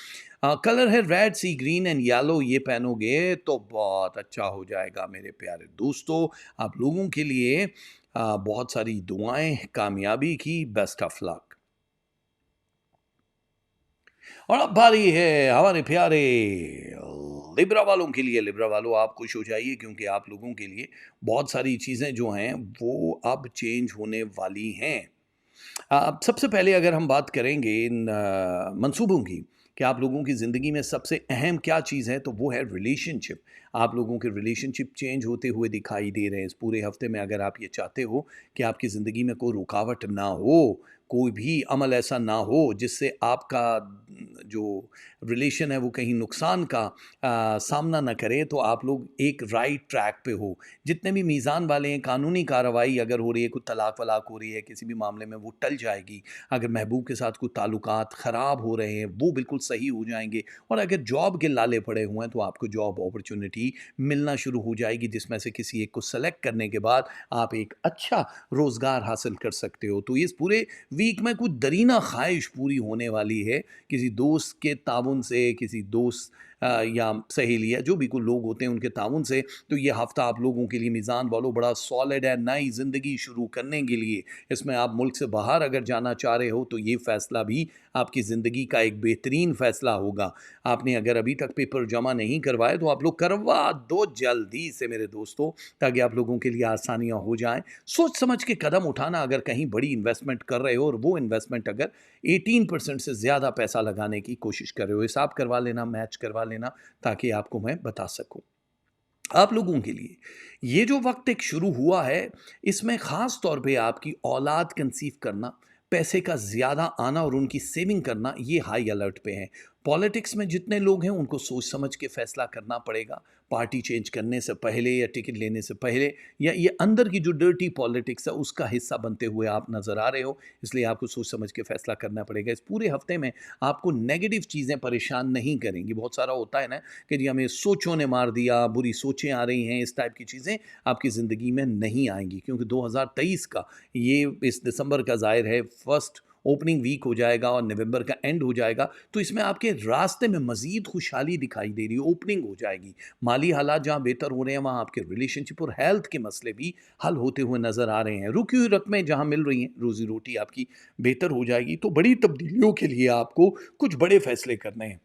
कलर है red, sea green and yellow, ये पहनोगे तो बहुत अच्छा हो जाएगा मेरे प्यारे दोस्तों। आप लोगों के लिए बहुत सारी दुआएं कामयाबी की, बेस्ट ऑफ लक। और अब बारी है हमारे प्यारे लिब्रा वालों के लिए। लिब्रा वालों, आप खुश हो जाइए, क्योंकि आप लोगों के लिए बहुत सारी चीज़ें जो हैं वो अब चेंज होने वाली हैं। सबसे पहले अगर हम बात करेंगे इन मंसूबों की, कि आप लोगों की ज़िंदगी में सबसे अहम क्या चीज़ है, तो वो है रिलेशनशिप। आप लोगों के रिलेशनशिप चेंज होते हुए दिखाई दे रहे हैं इस पूरे हफ्ते में। अगर आप ये चाहते हो कि आपकी ज़िंदगी में कोई रुकावट ना हो, कोई भी अमल ऐसा ना हो जिससे आपका जो रिलेशन है वो कहीं नुकसान का सामना ना करे, तो आप लोग एक राइट ट्रैक पे हो। जितने भी मीज़ान वाले हैं, कानूनी कार्रवाई अगर हो रही है, कुछ तलाक वलाक हो रही है, किसी भी मामले में वो टल जाएगी। अगर महबूब के साथ कुछ ताल्लुकात ख़राब हो रहे हैं, वो बिल्कुल सही हो जाएंगे। और अगर जॉब के लाले पड़े हुए हैं, तो आपको जॉब अपॉर्चुनिटी मिलना शुरू हो जाएगी, जिसमें से किसी एक को सेलेक्ट करने के बाद आप एक अच्छा रोज़गार हासिल कर सकते हो। तो इस पूरे वीक में कुछ दरीना ख्वाहिश पूरी होने वाली है, किसी दोस्त के ताउन से, किसी दोस्त या सहेली या जो भी कोई लोग होते हैं उनके ताउन से। तो ये हफ़्ता आप लोगों के लिए मीज़ान वालों बड़ा सॉलिड है नई ज़िंदगी शुरू करने के लिए। इसमें आप मुल्क से बाहर अगर जाना चाह रहे हो, तो ये फ़ैसला भी आपकी ज़िंदगी का एक बेहतरीन फ़ैसला होगा। आपने अगर अभी तक पेपर जमा नहीं करवाए, तो आप लोग करवा दो जल्दी से मेरे दोस्तों, ताकि आप लोगों के लिए आसानियाँ हो जाएँ। सोच समझ के कदम उठाना, अगर कहीं बड़ी इन्वेस्टमेंट कर रहे हो और वो इन्वेस्टमेंट अगर 18% से ज़्यादा पैसा लगाने की कोशिश कर रहे हो, हिसाब करवा लेना, मैच करवा लेना, ताकि आपको मैं बता सकूँ। आप लोगों के लिए ये जो वक्त एक शुरू हुआ है, इसमें ख़ास तौर पे आपकी औलाद कंसीव करना, पैसे का ज़्यादा आना और उनकी सेविंग करना, ये हाई अलर्ट पे हैं। पॉलिटिक्स में जितने लोग हैं, उनको सोच समझ के फ़ैसला करना पड़ेगा। पार्टी चेंज करने से पहले या टिकट लेने से पहले, या ये अंदर की जो डर्टी पॉलिटिक्स है उसका हिस्सा बनते हुए आप नज़र आ रहे हो, इसलिए आपको सोच समझ के फ़ैसला करना पड़ेगा। इस पूरे हफ्ते में आपको नेगेटिव चीज़ें परेशान नहीं करेंगी। बहुत सारा होता है ना कि जी हमें सोचों ने मार दिया, बुरी सोचें आ रही हैं, इस टाइप की चीज़ें आपकी ज़िंदगी में नहीं आएंगी, क्योंकि 2023 का ये इस दिसंबर का ज़ाहिर है फर्स्ट ओपनिंग वीक हो जाएगा और नवंबर का एंड हो जाएगा, तो इसमें आपके रास्ते में मज़ीद खुशहाली दिखाई दे रही है, ओपनिंग हो जाएगी। माली हालात जहाँ बेहतर हो रहे हैं, वहाँ आपके रिलेशनशिप और हेल्थ के मसले भी हल होते हुए नज़र आ रहे हैं। रुकी हुई रकमें जहाँ मिल रही हैं, रोज़ी रोटी आपकी बेहतर हो जाएगी। तो बड़ी तब्दीलियों के लिए आपको कुछ बड़े फैसले करने हैं।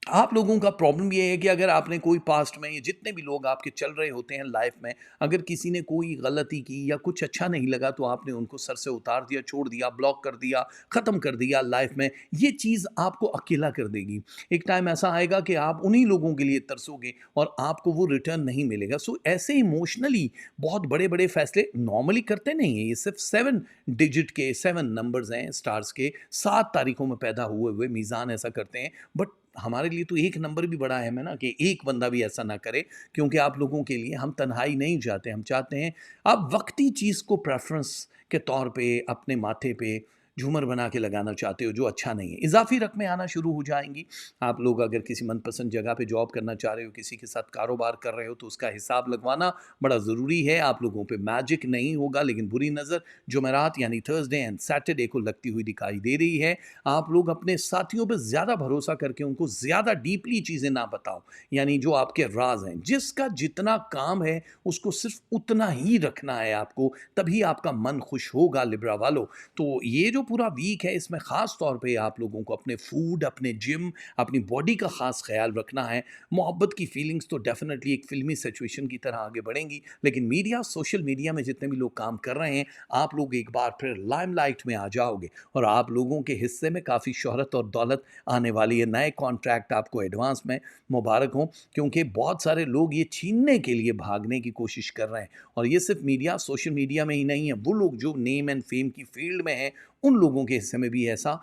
आप लोगों का प्रॉब्लम ये है कि अगर आपने कोई पास्ट में, ये जितने भी लोग आपके चल रहे होते हैं लाइफ में, अगर किसी ने कोई गलती की या कुछ अच्छा नहीं लगा तो आपने उनको सर से उतार दिया, छोड़ दिया, ब्लॉक कर दिया, ख़त्म कर दिया लाइफ में। ये चीज़ आपको अकेला कर देगी। एक टाइम ऐसा आएगा कि आप उन्हीं लोगों के लिए तरसोगे और आपको वो रिटर्न नहीं मिलेगा। सो ऐसे इमोशनली बहुत बड़े बड़े फैसले नॉर्मली करते नहीं हैं। ये सिर्फ 7 डिजिट के 7 नंबर्स हैं, स्टार्स के 7 तारीखों में पैदा हुए हुए मीज़ान ऐसा करते हैं। बट हमारे लिए तो एक नंबर भी बड़ा अहम है ना, कि एक बंदा भी ऐसा ना करे, क्योंकि आप लोगों के लिए हम तन्हाई नहीं चाहते। हम चाहते हैं आप वक्ती चीज़ को प्रेफरेंस के तौर पे अपने माथे पे झूमर बना के लगाना चाहते हो, जो अच्छा नहीं है। इजाफी रकमें आना शुरू हो जाएंगी। आप लोग अगर किसी मनपसंद जगह पे जॉब करना चाह रहे हो, किसी के साथ कारोबार कर रहे हो, तो उसका हिसाब लगवाना बड़ा ज़रूरी है। आप लोगों पे मैजिक नहीं होगा, लेकिन बुरी नज़र जुमेरात यानी थर्सडे एंड सैटरडे को लगती हुई दिखाई दे रही है। आप लोग अपने साथियों पे ज़्यादा भरोसा करके उनको ज़्यादा डीपली चीज़ें ना बताओ, यानी जो आपके राज हैं। जिसका जितना काम है उसको सिर्फ उतना ही रखना है आपको, तभी आपका मन खुश होगा लिब्रा वालों। तो ये जो पूरा वीक है, इसमें ख़ास तौर पे आप लोगों को अपने फूड, अपने जिम, अपनी बॉडी का ख़ास ख्याल रखना है। मोहब्बत की फीलिंग्स तो डेफिनेटली एक फ़िल्मी सिचुएशन की तरह आगे बढ़ेंगी, लेकिन मीडिया, सोशल मीडिया में जितने भी लोग काम कर रहे हैं, आप लोग एक बार फिर लाइमलाइट में आ जाओगे और आप लोगों के हिस्से में काफ़ी शोहरत और दौलत आने वाली है। नए कॉन्ट्रैक्ट आपको एडवांस में मुबारक हों, क्योंकि बहुत सारे लोग ये छीनने के लिए भागने की कोशिश कर रहे हैं। और ये सिर्फ मीडिया, सोशल मीडिया में ही नहीं है, वो लोग जो नेम एंड फेम की फील्ड में हैं, उन लोगों के हिस्से में भी ऐसा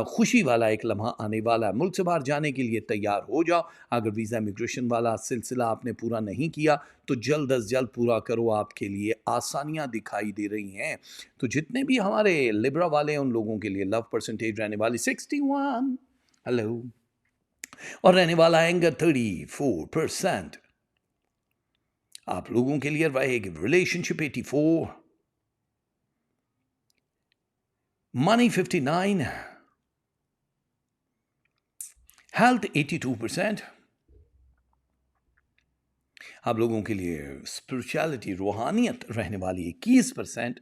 खुशी वाला एक लम्हा आने वाला है। मुल्क से बाहर जाने के लिए तैयार हो जाओ। अगर वीज़ा इमिग्रेशन वाला सिलसिला आपने पूरा नहीं किया तो जल्द अज जल्द पूरा करो, आपके लिए आसानियां दिखाई दे रही हैं। तो जितने भी हमारे लिब्रा वाले हैं, उन लोगों के लिए लव परसेंटेज रहने वाली 61, हेलो, और रहने वाला एंगर 34%। आप लोगों के लिए रहेगी रिलेशनशिप 84, मनी 59, हेल्थ 82%। आप लोगों के लिए स्पिरिचुअलिटी, रूहानियत रहने वाली 21%।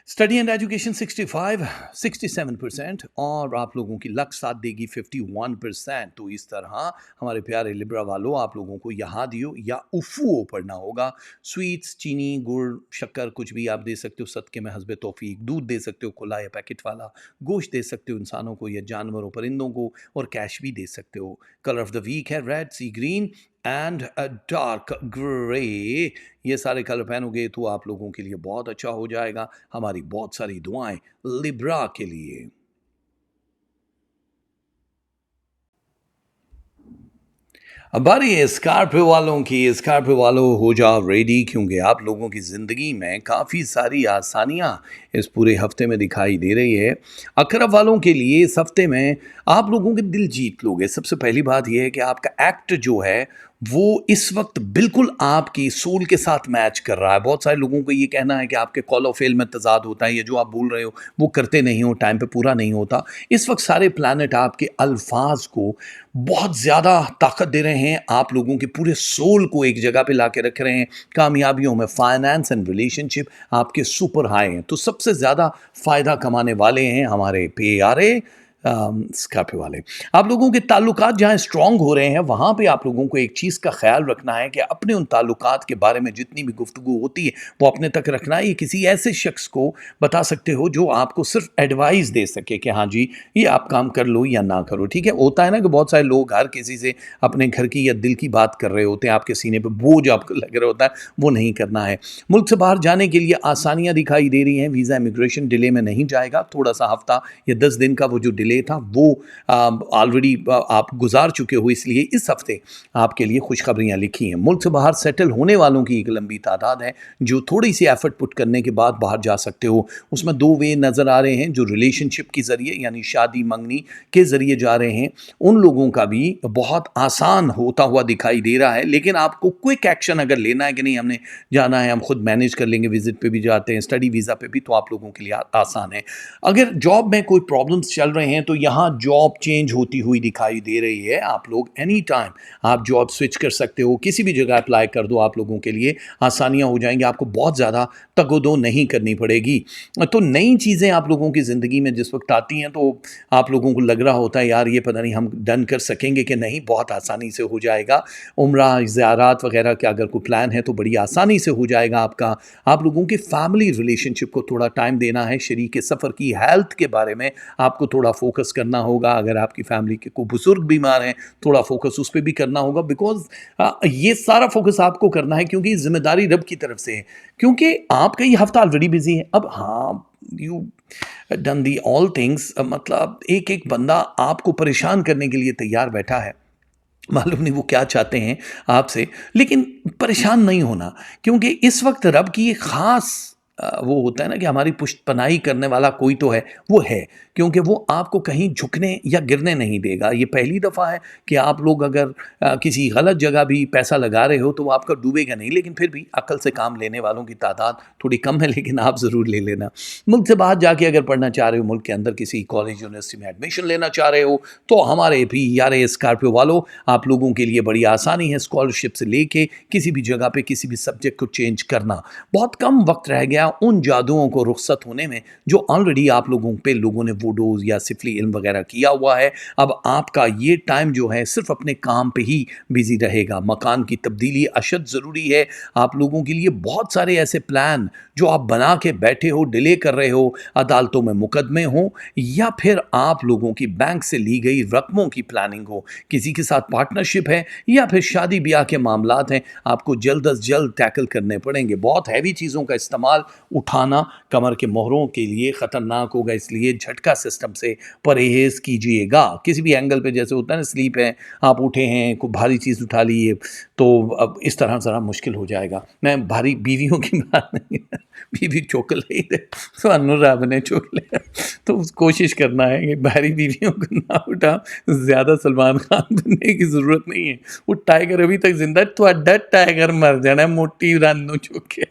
Study and education 67%। और आप लोगों की लक साथ देगी 51%। तो इस तरह हमारे प्यारे लिब्रा वालों, आप लोगों को यहाँ दियो या उफुओ पढ़ना होगा। स्वीट्स, चीनी, गुड़, शक्कर, कुछ भी आप दे सकते हो सदके में हस्बे तौफीक। दूध दे सकते हो खुला या पैकेट वाला, गोश्त दे सकते हो इंसानों को या जानवरों, परिंदों को, और कैश भी दे सकते हो। कलर ऑफ द वीक है red, sea green and a dark grey. ये सारे कलर पहनोगे तो आप लोगों के लिए बहुत अच्छा हो जाएगा। हमारी बहुत सारी दुआएं लिब्रा के लिए। अब बारी है स्कॉर्पियो वालों की। स्कॉर्पियो वालों, हो जाओ रेडी, क्योंकि आप लोगों की ज़िंदगी में काफ़ी सारी आसानियाँ इस पूरे हफ्ते में दिखाई दे रही है। अकरब वालों के लिए इस हफ्ते में आप लोगों के दिल जीत लोगे। सबसे पहली बात यह है कि आपका एक्ट जो है वो इस वक्त बिल्कुल आपकी सोल के साथ मैच कर रहा है। बहुत सारे लोगों को ये कहना है कि आपके कॉल ऑफ फेल में तजाद होता है, ये जो आप बोल रहे हो वो करते नहीं हो, टाइम पे पूरा नहीं होता। इस वक्त सारे प्लैनेट आपके अल्फाज को बहुत ज़्यादा ताकत दे रहे हैं, आप लोगों के पूरे सोल को एक जगह पे ला के रख रहे हैं। कामयाबियों में फाइनेंस एंड रिलेशनशिप आपके सुपर हाई हैं। तो सबसे ज़्यादा फ़ायदा कमाने वाले हैं हमारे प्यारे स्कॉर्पियो वाले। आप लोगों के ताल्लुकात जहाँ स्ट्रॉन्ग हो रहे हैं, वहाँ पे आप लोगों को एक चीज़ का ख्याल रखना है कि अपने उन ताल्लुकात के बारे में जितनी भी गुफ्तगू होती है वो अपने तक रखना है। ये किसी ऐसे शख्स को बता सकते हो जो आपको सिर्फ एडवाइस दे सके कि हाँ जी ये आप काम कर लो या ना करो, ठीक है। होता है ना कि बहुत सारे लोग हर किसी से अपने घर की या दिल की बात कर रहे होते हैं, आपके सीने पर बोझ आपको लग रहा होता है, वो नहीं करना है। मुल्क से बाहर जाने के लिए आसानियाँ दिखाई दे रही हैं। वीज़ा इमिग्रेशन डिले में नहीं जाएगा। थोड़ा सा हफ्ता या 10 दिन का वो जो डिले था वो ऑलरेडी आप गुजार चुके हो, इसलिए इस हफ्ते आपके लिए खुशखबरियां लिखी हैं। मुल्क से बाहर सेटल होने वालों की एक लंबी तादाद है जो थोड़ी सी एफर्ट पुट करने के बाद बाहर जा सकते हो। उसमें 2 वे नज़र आ रहे हैं। जो रिलेशनशिप के ज़रिए यानी शादी मंगनी के ज़रिए जा रहे हैं, उन लोगों का भी बहुत आसान होता हुआ दिखाई दे रहा है। लेकिन आपको क्विक एक्शन अगर लेना है कि नहीं हमने जाना है, हम खुद मैनेज कर लेंगे, विजिट पे भी जाते हैं, स्टडी वीज़ा पे भी, तो आप लोगों के लिए आसान है। अगर जॉब में कोई प्रॉब्लम्स चल रहे हैं हैं तो यहाँ जॉब चेंज होती हुई दिखाई दे रही है। आप लोग एनी टाइम आप जॉब स्विच कर सकते हो, किसी भी जगह अप्लाई कर दो, आप लोगों के लिए आसानियाँ हो जाएंगी, आपको बहुत ज़्यादा तगोदो नहीं करनी पड़ेगी। तो नई चीज़ें आप लोगों की ज़िंदगी में जिस वक्त आती हैं तो आप लोगों को लग रहा होता है यार ये पता नहीं हम डन कर सकेंगे कि नहीं, बहुत आसानी से हो जाएगा। उम्रा ज़ियारात वगैरह का अगर कोई प्लान है तो बड़ी आसानी से हो जाएगा आपका। आप लोगों की फैमिली रिलेशनशिप को थोड़ा टाइम देना है, शरीक सफ़र की हेल्थ के बारे में आपको थोड़ा फोकस करना होगा। अगर आपकी फैमिली के कोई बुजुर्ग बीमार हैं थोड़ा फोकस उस पर भी करना होगा, बिकॉज ये सारा फोकस आपको करना है क्योंकि जिम्मेदारी रब की तरफ से है, क्योंकि आपका ये हफ्ता ऑलरेडी बिजी है। अब हाँ, you done the all things, मतलब एक एक बंदा आपको परेशान करने के लिए तैयार बैठा है, मालूम नहीं वो क्या चाहते हैं आपसे, लेकिन परेशान नहीं होना, क्योंकि इस वक्त रब की एक ख़ास वो होता है ना कि हमारी पुष्टपनाही करने वाला कोई तो है, वो है, क्योंकि वो आपको कहीं झुकने या गिरने नहीं देगा। ये पहली दफ़ा है कि आप लोग अगर किसी गलत जगह भी पैसा लगा रहे हो तो वो आपका डूबेगा नहीं, लेकिन फिर भी अक्ल से काम लेने वालों की तादाद थोड़ी कम है, लेकिन आप ज़रूर ले लेना। मुल्क से बाहर जाके अगर पढ़ना चाह रहे हो, मुल्क के अंदर किसी कॉलेज यूनिवर्सिटी में एडमिशन लेना चाह रहे हो, तो हमारे भी यार स्कॉर्पियो वालों, आप लोगों के लिए बड़ी आसानी है स्कॉलरशिप से लेके किसी भी जगह पे किसी भी सब्जेक्ट को चेंज करना। बहुत कम वक्त रह गया उन जादुओं को रुखसत होने में जो ऑलरेडी आप लोगों पे लोगों ने वोडोज या सिफली इल्म वगैरह किया हुआ है। अब आपका ये टाइम जो है सिर्फ अपने काम पे ही बिजी रहेगा। मकान की तब्दीली अशद ज़रूरी है आप लोगों के लिए। बहुत सारे ऐसे प्लान जो आप बना के बैठे हो, डिले कर रहे हो, अदालतों में मुकदमे हो, या फिर आप लोगों की बैंक से ली गई रकमों की प्लानिंग हो, किसी के साथ पार्टनरशिप है, या फिर शादी ब्याह के मामलात हैं, आपको जल्द अज जल्द टैकल करने पड़ेंगे। बहुत हैवी चीज़ों का इस्तेमाल उठाना कमर के मोहरों के लिए ख़तरनाक होगा, इसलिए झटका सिस्टम से परहेज़ कीजिएगा। किसी भी एंगल पे, जैसे होता है ना, स्लीप है, आप उठे हैं, कोई भारी चीज़ उठा ली है, तो अब इस तरह ज़रा मुश्किल हो जाएगा। मैं भारी बीवियों की बात नहीं, बीवी चोक ले दे तो रब ने चोक ले, तो कोशिश करना है कि भारी बीवियों को ना उठा। ज़्यादा सलमान खान बनने की ज़रूरत नहीं है, वो टाइगर अभी तक जिंदा है, तो टाइगर मर जाना है मोटी रानू चुक के।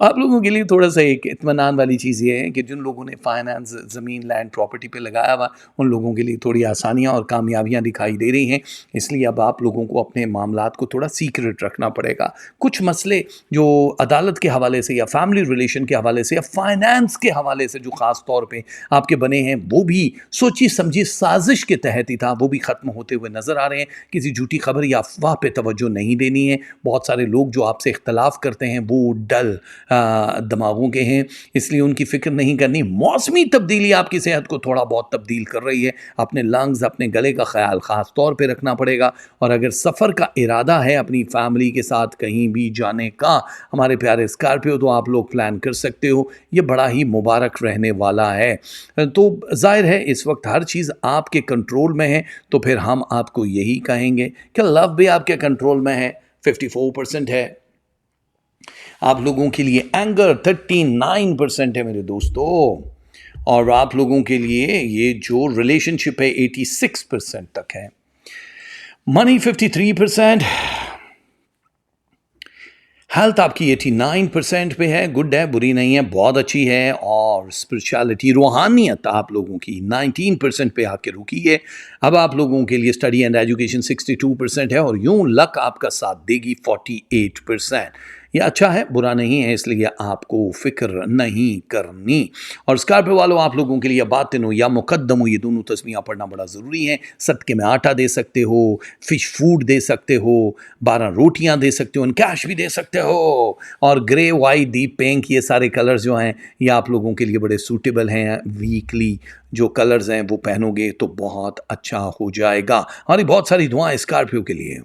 आप लोगों के लिए थोड़ा सा एक इत्मीनान वाली चीज़ ये है कि जिन लोगों ने फाइनेंस, ज़मीन, लैंड, प्रॉपर्टी पे लगाया हुआ, उन लोगों के लिए थोड़ी आसानियाँ और कामयाबियाँ दिखाई दे रही हैं। इसलिए अब आप लोगों को अपने मामलात को थोड़ा सीक्रेट रखना पड़ेगा। कुछ मसले जो अदालत के हवाले से या फैमिली रिलेशन के हवाले से या फाइनेंस के हवाले से जो ख़ास तौर पे आपके बने हैं, वो भी सोची समझी साजिश के तहत ही था, वो भी ख़त्म होते हुए नज़र आ रहे हैं। किसी झूठी खबर या अफवाह पे तवज्जो नहीं देनी है। बहुत सारे लोग जो आपसे इख्तलाफ करते हैं वो डल दिमागों के हैं, इसलिए उनकी फ़िक्र नहीं करनी। मौसमी तब्दीली आपकी सेहत को थोड़ा बहुत तब्दील कर रही है, अपने लंग्स, अपने गले का ख्याल ख़ास तौर पे रखना पड़ेगा। और अगर सफ़र का इरादा है अपनी फैमिली के साथ कहीं भी जाने का, हमारे प्यारे स्कॉर्पियो, तो आप लोग प्लान कर सकते हो, ये बड़ा ही मुबारक रहने वाला है। तो जाहिर है इस वक्त हर चीज़ आपके कंट्रोल में है, तो फिर हम आपको यही कहेंगे कि लव भी आपके कंट्रोल में है, 54% है। आप लोगों के लिए एंगर 39% है मेरे दोस्तों, और आप लोगों के लिए ये जो रिलेशनशिप है 86% तक है। मनी 53%, हेल्थ आपकी 89% पे है, गुड है, बुरी नहीं है, बहुत अच्छी है। और स्पिरिचुअलिटी, रूहानियत आप लोगों की 19% पे आके रुकी है। अब आप लोगों के लिए स्टडी एंड एजुकेशन 62% है, और यूं लक आपका साथ देगी 48%। ये अच्छा है, बुरा नहीं है, इसलिए आपको फ़िक्र नहीं करनी। और स्कॉर्पियो वालों, आप लोगों के लिए बातिन हो या मुकद्दम हो, ये दोनों तस्वीरें पढ़ना बड़ा ज़रूरी है। सदक़े में आटा दे सकते हो, फ़िश फूड दे सकते हो, 12 रोटियां दे सकते हो, कैश भी दे सकते हो। और ग्रे, वाइट, डीप पिंक, ये सारे कलर्स जो हैं ये आप लोगों के लिए बड़े सूटेबल हैं। वीकली जो कलर्स हैं वो पहनोगे तो बहुत अच्छा हो जाएगा। हमारी बहुत सारी दुआएं स्कॉर्पियो के लिए।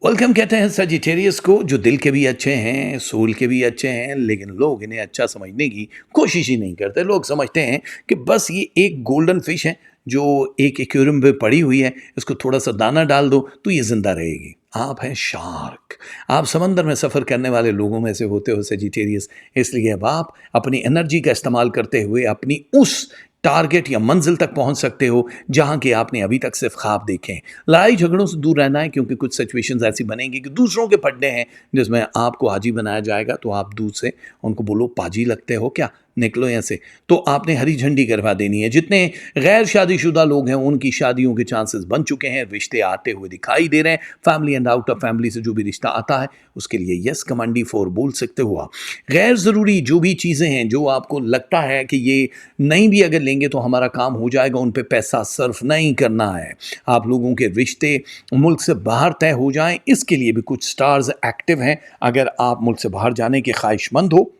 वेलकम कहते हैं सजिटेरियस को, जो दिल के भी अच्छे हैं, सोल के भी अच्छे हैं, लेकिन लोग इन्हें अच्छा समझने की कोशिश ही नहीं करते। लोग समझते हैं कि बस ये एक गोल्डन फिश है जो एक एक्वेरियम में पड़ी हुई है, इसको थोड़ा सा दाना डाल दो तो ये जिंदा रहेगी। आप हैं शार्क, आप समंदर में सफ़र करने वाले लोगों में से होते हो सजिटेरियस। इसलिए अब आप अपनी एनर्जी का इस्तेमाल करते हुए अपनी उस टारगेट या मंजिल तक पहुंच सकते हो जहां के आपने अभी तक सिर्फ ख्वाब देखे हैं। लड़ाई झगड़ों से दूर रहना है, क्योंकि कुछ सिचुएशंस ऐसी बनेंगी कि दूसरों के पड्डे हैं जिसमें आपको हाजी बनाया जाएगा, तो आप दूर से उनको बोलो पाजी लगते हो क्या, निकलो यहाँ से, तो आपने हरी झंडी करवा देनी है। जितने गैर शादीशुदा लोग हैं उनकी शादियों के चांसेस बन चुके हैं, रिश्ते आते हुए दिखाई दे रहे हैं। Family and out of family से जो भी रिश्ता आता है उसके लिए यस कमांडी 4 बोल सकते हो आप। गैर ज़रूरी जो भी चीज़ें हैं जो आपको लगता है कि ये नहीं भी अगर लेंगे तो हमारा काम हो जाएगा, उन पे पैसा सर्फ नहीं करना है। आप लोगों के रिश्ते मुल्क से बाहर तय हो जाएं, इसके लिए भी कुछ स्टार्स एक्टिव हैं। अगर आप मुल्क से बाहर जाने के ख्वाहिशमंद हो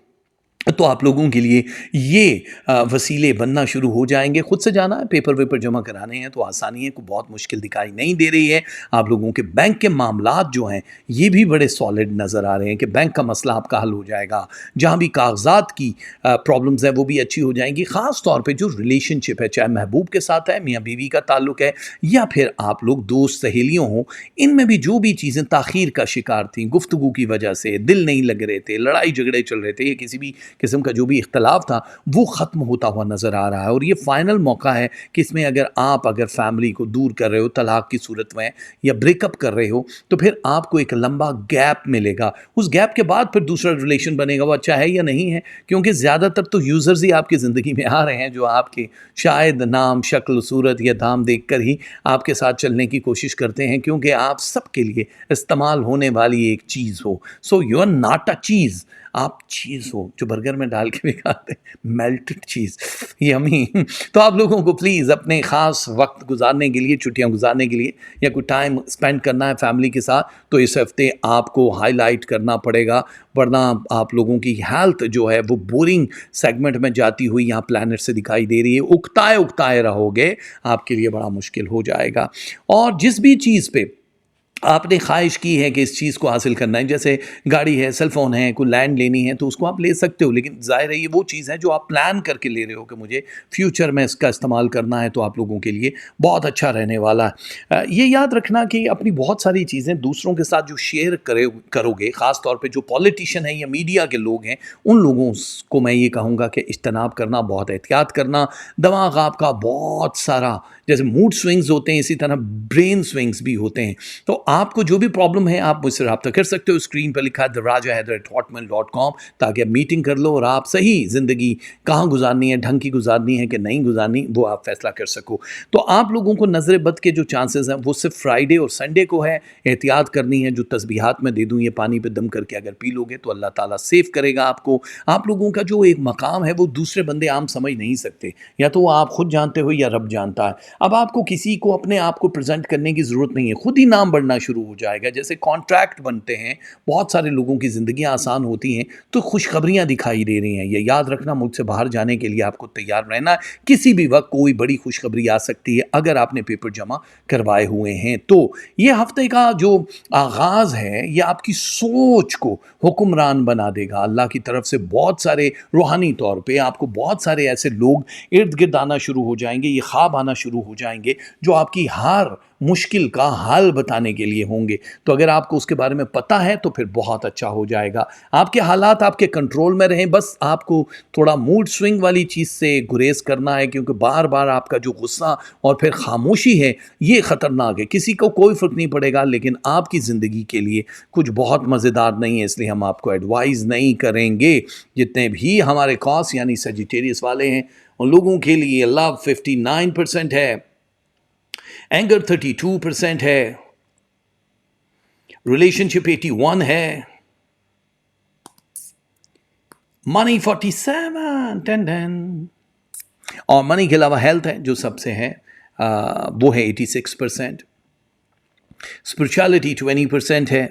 तो आप लोगों के लिए ये वसीले बनना शुरू हो जाएंगे। खुद से जाना है, पेपर वेपर जमा कराने हैं तो आसानी है, कोई बहुत मुश्किल दिखाई नहीं दे रही है। आप लोगों के बैंक के मामलात जो हैं ये भी बड़े सॉलिड नज़र आ रहे हैं कि बैंक का मसला आपका हल हो जाएगा। जहाँ भी कागजात की प्रॉब्लम्स हैं वो भी अच्छी हो जाएंगी। ख़ास तौर पे जो रिलेशनशिप है, चाहे महबूब के साथ है, मियाँ बीवी का ताल्लुक है, या फिर आप लोग दोस्त सहेलियों हों, इनमें भी जो भी चीज़ें ताख़ीर का शिकार थी, गुफ्तगू की वजह से दिल नहीं लग रहे थे, लड़ाई झगड़े चल रहे थे, या किसी भी किस्म का जो भी इख्तलाफ था वो ख़त्म होता हुआ नज़र आ रहा है। और ये फ़ाइनल मौका है कि इसमें अगर फैमिली को दूर कर रहे हो तलाक की सूरत में, या ब्रेकअप कर रहे हो, तो फिर आपको एक लंबा गैप मिलेगा। उस गैप के बाद फिर दूसरा रिलेशन बनेगा, वो अच्छा है या नहीं है, क्योंकि ज़्यादातर तो यूज़र्स ही आपकी ज़िंदगी में आ रहे हैं जो आपके शायद नाम, शक्ल, सूरत या दाम देख कर ही आपके साथ चलने की कोशिश करते हैं, क्योंकि आप सबके लिए इस्तेमाल होने वाली एक चीज़ हो। So you are not a चीज़, आप चीज़ हो जो बर्गर में डाल के भी खाते हैं, मेल्टेड चीज़, यम्मी। तो आप लोगों को प्लीज़ अपने ख़ास वक्त गुजारने के लिए, छुट्टियां गुजारने के लिए, या कोई टाइम स्पेंड करना है फैमिली के साथ, तो इस हफ्ते आपको हाईलाइट करना पड़ेगा, वरना आप लोगों की हेल्थ जो है वो बोरिंग सेगमेंट में जाती हुई यहाँ प्लैनेट से दिखाई दे रही है। उकताए उकताए रहोगे, आपके लिए बड़ा मुश्किल हो जाएगा। और जिस भी चीज़ पे आपने ख्वाहिश की है कि इस चीज़ को हासिल करना है, जैसे गाड़ी है, सेल फ़ोन है, कोई लैंड लेनी है, तो उसको आप ले सकते हो, लेकिन ज़ाहिर है ये वो चीज़ है जो आप प्लान करके ले रहे हो कि मुझे फ्यूचर में इसका इस्तेमाल करना है, तो आप लोगों के लिए बहुत अच्छा रहने वाला है। ये याद रखना कि अपनी बहुत सारी चीज़ें दूसरों के साथ जो शेयर करोगे, ख़ास तौर पे जो पॉलिटिशियन है या मीडिया के लोग हैं, उन लोगों को मैं ये कहूँगा कि इज्तनाब करना, बहुत एहतियात करना। दिमाग आपका बहुत सारा, जैसे मूड स्विंग्स होते हैं इसी तरह ब्रेन स्विंग्स भी होते हैं। तो आपको जो भी प्रॉब्लम है आप मुझसे रब्ता कर सकते हो। स्क्रीन पर लिखा है darajahaider@hotmail.com, ताकि आप मीटिंग कर लो और आप सही ज़िंदगी कहाँ गुजारनी है, ढंग की गुजारनी है कि नहीं गुजारनी, वो आप फैसला कर सको। तो आप लोगों को नज़र बद के जो चांसेस हैं वो सिर्फ फ्राइडे और संडे को है। एहतियात करनी है, जो तस्बीहात में दे दूँ ये पानी पे दम करके अगर पी लोगे तो अल्लाह ताला सेव करेगा आपको। आप लोगों का जो एक मकाम है वो दूसरे बंदे आम समझ नहीं सकते, या तो वो आप खुद जानते हो या रब जानता है। अब आपको किसी को अपने आप को प्रेजेंट करने की ज़रूरत नहीं है, खुद ही नाम बढ़ना शुरू हो जाएगा। जैसे कॉन्ट्रैक्ट बनते हैं, बहुत सारे लोगों की ज़िंदगियां आसान होती हैं, तो खुशखबरियां दिखाई दे रही हैं। ये याद रखना, मुझसे बाहर जाने के लिए आपको तैयार रहना है। किसी भी वक्त कोई बड़ी खुशखबरी आ सकती है अगर आपने पेपर जमा करवाए हुए हैं। तो ये हफ्ते का जो आगाज़ है ये आपकी सोच को हुक्मरान बना देगा। अल्लाह की तरफ से बहुत सारे रूहानी तौर पे आपको बहुत सारे ऐसे लोग इर्द गिर्द आना शुरू हो जाएंगे, ये ख्वाब आना शुरू हो जाएंगे जो आपकी हर मुश्किल का हल बताने के लिए होंगे। तो अगर आपको उसके बारे में पता है तो फिर बहुत अच्छा हो जाएगा। आपके हालात आपके कंट्रोल में रहें, बस आपको थोड़ा मूड स्विंग वाली चीज़ से गुरेज करना है, क्योंकि बार बार आपका जो गुस्सा और फिर खामोशी है ये ख़तरनाक है। किसी को कोई फ़र्क नहीं पड़ेगा, लेकिन आपकी ज़िंदगी के लिए कुछ बहुत मज़ेदार नहीं है, इसलिए हम आपको एडवाइज़ नहीं करेंगे। जितने भी हमारे कॉस यानी सजिटेरियस वाले हैं उन लोगों के लिए लव 59% है, एंगर 32% है, रिलेशनशिप 81 है, मनी 47 10 और मनी के अलावा हेल्थ है जो सबसे है, वो है 86%, स्पिरिचुअलिटी 20% है,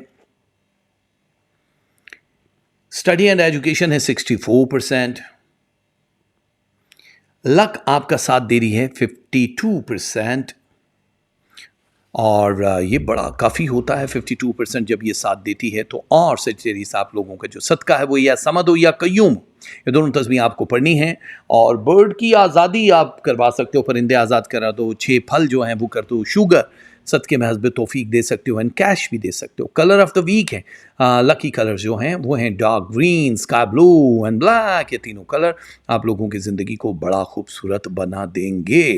स्टडी एंड एजुकेशन है 64%, लक आपका साथ दे रही है 52%। और ये बड़ा काफ़ी होता है 52% जब ये साथ देती है तो। और सजिटेरियस आप लोगों का जो सदका है वो या समद हो या कय्यूम, ये दोनों तस्वीर आपको पढ़नी है। और बर्ड की आज़ादी आप करवा सकते हो, परिंदे आज़ाद करा दो, 6 फल जो हैं वो कर दो, शुगर सदके में हस्ब तौफीक दे सकते हो, एंड कैश भी दे सकते हो। कलर ऑफ द वीक है, लकी कलर्स जो हैं वो हैं dark green, sky blue and black. ये तीनों कलर आप लोगों की ज़िंदगी को बड़ा खूबसूरत बना देंगे।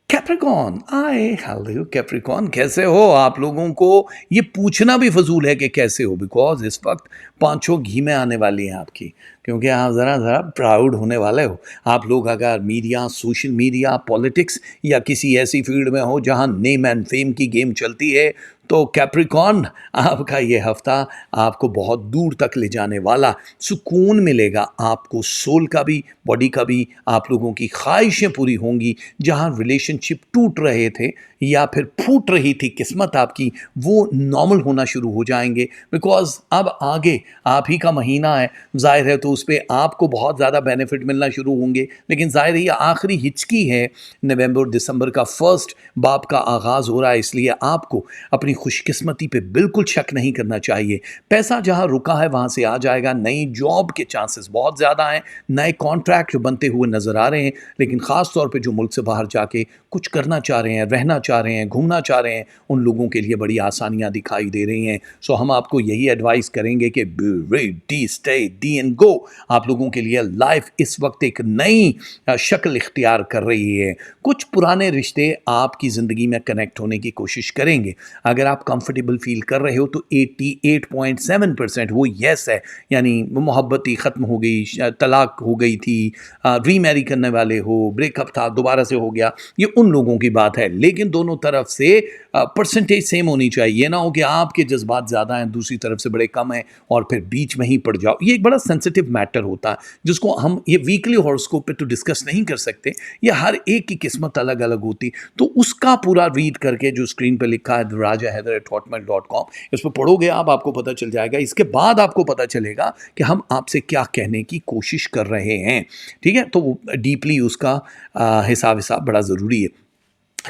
कैप्रिकॉन आए हेलो कैप्रिकॉन, कैसे हो? आप लोगों को ये पूछना भी फजूल है कि कैसे हो, बिकॉज इस वक्त पाँचों घी में आने वाली हैं आपकी, क्योंकि आप ज़रा ज़रा प्राउड होने वाले हो। आप लोग अगर मीडिया, सोशल मीडिया, पॉलिटिक्स या किसी ऐसी फील्ड में हो जहां नेम एंड फेम की गेम चलती है, तो कैप्रिकॉन, आपका ये हफ्ता आपको बहुत दूर तक ले जाने वाला। सुकून मिलेगा आपको, सोल का भी, बॉडी का भी। आप लोगों की ख्वाहिशें पूरी होंगी। जहां रिलेशनशिप टूट रहे थे या फिर फूट रही थी किस्मत आपकी, वो नॉर्मल होना शुरू हो जाएंगे, बिकॉज अब आगे आप ही का महीना है। जाहिर है तो उस पर आपको बहुत ज़्यादा बेनिफिट मिलना शुरू होंगे, लेकिन जाहिर है ये आखिरी हिचकी है। नवंबर दिसंबर का फर्स्ट बाप का आगाज़ हो रहा है, इसलिए आपको अपनी खुशकिस्मती पे बिल्कुल शक नहीं करना चाहिए। पैसा जहां रुका है वहां से आ जाएगा। नई जॉब के चांसेस बहुत ज़्यादा हैं। नए कॉन्ट्रैक्ट बनते हुए नज़र आ रहे हैं। लेकिन ख़ास तौर पे जो मुल्क से बाहर जाके कुछ करना चाह रहे हैं, रहना चाह रहे हैं, घूमना चाह रहे हैं, उन लोगों के लिए बड़ी आसानियां दिखाई दे रही हैं। सो हम आपको यही एडवाइस करेंगे कि be ready, stay D and go. आप लोगों के लिए लाइफ इस वक्त एक नई शक्ल इख्तियार कर रही है। कुछ पुराने रिश्ते आपकी ज़िंदगी में कनेक्ट होने की कोशिश करेंगे। अगर आप कंफर्टेबल फील कर रहे हो तो 88.7% वो येस है, यानी मोहब्बत ही ख़त्म हो गई, तलाक हो गई थी, रीमैरी करने वाले हो, ब्रेकअप था, दोबारा से हो गया, ये उन लोगों की बात है। लेकिन दोनों तरफ से परसेंटेज सेम होनी चाहिए। ना हो कि आपके जज्बात ज़्यादा हैं, दूसरी तरफ से बड़े कम हैं, और फिर बीच में ही पड़ जाओ। ये एक बड़ा सेंसिटिव मैटर होता है, जिसको हम ये वीकली हॉरोस्कोप पे तो डिस्कस नहीं कर सकते। ये हर एक की किस्मत अलग अलग होती। तो उसका पूरा रीड करके जो स्क्रीन पे लिखा है rajaheather@hotmail.com, इस पर पढ़ोगे आप, आपको पता चल जाएगा। इसके बाद आपको पता चलेगा कि हम आपसे क्या कहने की कोशिश कर रहे हैं। ठीक है, तो डीपली उसका हिसाब बड़ा ज़रूरी है।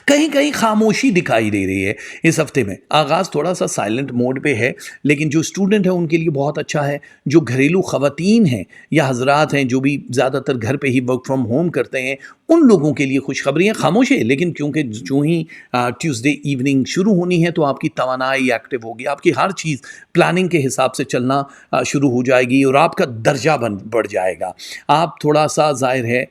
कहीं कहीं खामोशी दिखाई दे रही है इस हफ्ते में। आगाज़ थोड़ा सा साइलेंट मोड पे है, लेकिन जो स्टूडेंट है उनके लिए बहुत अच्छा है। जो घरेलू ख़वातीन हैं या हजरात हैं जो भी ज़्यादातर घर पे ही वर्क फ्रॉम होम करते हैं, उन लोगों के लिए खुशखबरी है। खामोश है, लेकिन क्योंकि जो ही ट्यूसडे इवनिंग शुरू होनी है तो आपकी तवानाई एक्टिव होगी। आपकी हर चीज़ प्लानिंग के हिसाब से चलना शुरू हो जाएगी, और आपका दर्जा बढ़ जाएगा। आप थोड़ा सा, जाहिर है,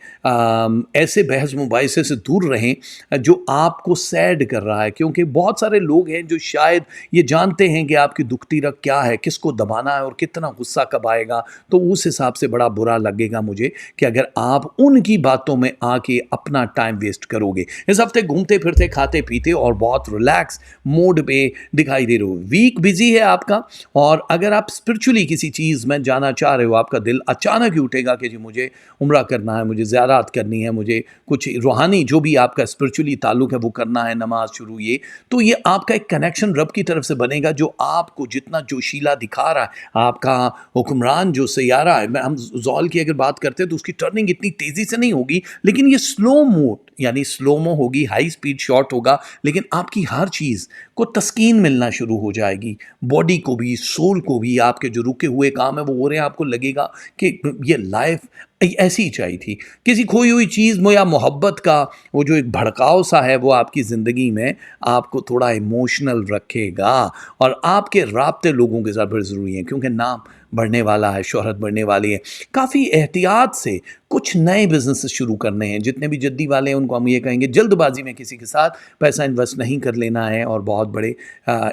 ऐसे बहस मुबाइसे से दूर रहें जो आपको सैड कर रहा है, क्योंकि बहुत सारे लोग हैं जो शायद ये जानते हैं कि आपकी दुखती रग क्या है, किसको दबाना है और कितना गुस्सा कब आएगा। तो उस हिसाब से बड़ा बुरा लगेगा मुझे कि अगर आप उनकी बातों में आके अपना टाइम वेस्ट करोगे। इस हफ्ते घूमते फिरते, खाते पीते और बहुत रिलैक्स मोड पे दिखाई दे रहे हो। वीक बिजी है आपका, और अगर आप स्पिरिचुअली किसी चीज़ में जाना चाह रहे हो, आपका दिल अचानक ही उठेगा कि जी मुझे उम्रा करना है, मुझे ज़ियारत करनी है, मुझे कुछ रूहानी जो भी आपका स्पिरिचुअली ताल्लुक है वो करना है, नमाज शुरू, ये तो ये आपका एक कनेक्शन रब की तरफ से बनेगा, जो आपको जितना जोशीला दिखा रहा है। आपका हुक्मरान जो सैयारा है, हम जॉल की अगर बात करते हैं तो उसकी टर्निंग इतनी तेज़ी से नहीं होगी, लेकिन ये स्लो मोड यानी स्लोमो होगी, हाई स्पीड शॉट होगा, लेकिन आपकी हर चीज़ को तस्कीन मिलना शुरू हो जाएगी। बॉडी को भी, सोल को भी। आपके जो रुके हुए काम है वो हो रहे हैं, आपको लगेगा कि ये लाइफ ऐसी ही चाहिए थी। किसी खोई हुई चीज़ में या मोहब्बत का वो जो एक भड़काव सा है वो आपकी ज़िंदगी में आपको थोड़ा इमोशनल रखेगा, और आपके राब्ते लोगों के साथ बड़े ज़रूरी हैं, क्योंकि नाम बढ़ने वाला है, शोहरत बढ़ने वाली है। काफ़ी एहतियात से कुछ नए बिजनेस शुरू करने हैं। जितने भी जद्दी वाले हैं उनको हम ये कहेंगे, जल्दबाजी में किसी के साथ पैसा इन्वेस्ट नहीं कर लेना है, और बहुत बड़े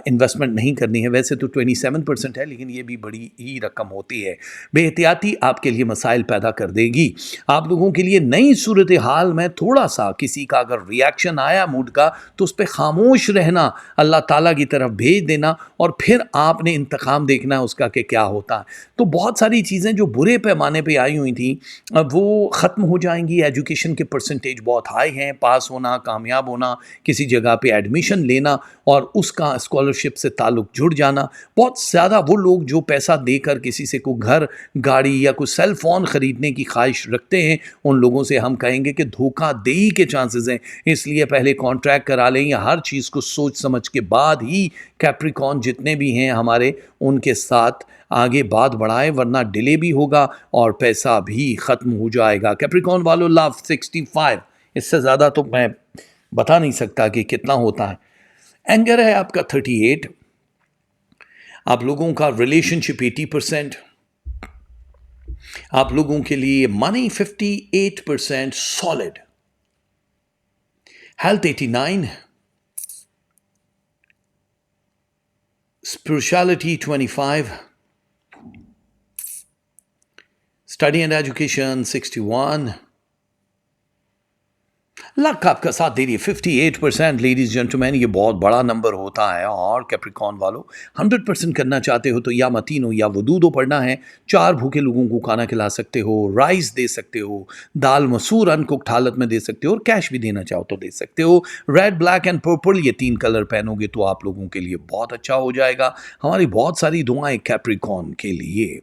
इन्वेस्टमेंट नहीं करनी है। वैसे तो 27% है, लेकिन ये भी बड़ी ही रकम होती है। बेहतियाती आपके लिए मसाइल पैदा कर देगी। आप लोगों के लिए नई सूरत हाल में थोड़ा सा किसी का अगर रिएक्शन आया मूड का, तो उस पर खामोश रहना, अल्लाह ताला की तरफ भेज देना, और फिर आपने इंतकाम देखना है उसका कि क्या होता है। तो बहुत सारी चीज़ें जो बुरे पैमाने पे आई हुई थी वो ख़त्म हो जाएंगी। एजुकेशन के परसेंटेज बहुत हाई हैं, पास होना, कामयाब होना, किसी जगह पे एडमिशन लेना और उसका स्कॉलरशिप से ताल्लुक़ जुड़ जाना। बहुत ज़्यादा वो लोग जो पैसा देकर किसी से को घर, गाड़ी या कोई सेल फ़ोन ख़रीदने की ख्वाहिश रखते हैं, उन लोगों से हम कहेंगे कि धोखाधड़ी के चांसेस हैं। इसलिए पहले कॉन्ट्रैक्ट करा लें, या हर चीज़ को सोच समझ के बाद ही कैप्रिकॉन जितने भी हैं हमारे, उनके साथ आगे बात बढ़ाएं, वरना डिले भी होगा और पैसा भी ख़त्म हो जाएगा। कैप्रिकॉन वालों, लव 65, इससे ज़्यादा तो मैं बता नहीं सकता कि कितना होता है। एंगर है आपका 38, आप लोगों का रिलेशनशिप 80%, आप लोगों के लिए money 58% solid, Health 89, Spirituality 25, Study and Education 61, luck आपका साथ दे रही है 58%। लेडीज जेंटलमैन, ये बहुत बड़ा नंबर होता है। और कैप्रिकॉन वालों, 100% करना चाहते हो तो या मतीनो या वदूदो पढ़ना है। 4 भूखे लोगों को खाना खिला सकते हो, राइस दे सकते हो, दाल मसूर अनकुक्ड हालत में दे सकते हो, और कैश भी देना चाहो तो दे सकते हो। रेड, ब्लैक एंड पर्पल, ये 3 कलर पहनोगे तो आप लोगों के लिए बहुत अच्छा हो जाएगा। हमारी बहुत सारी दुआएं कैप्रिकॉन के लिए।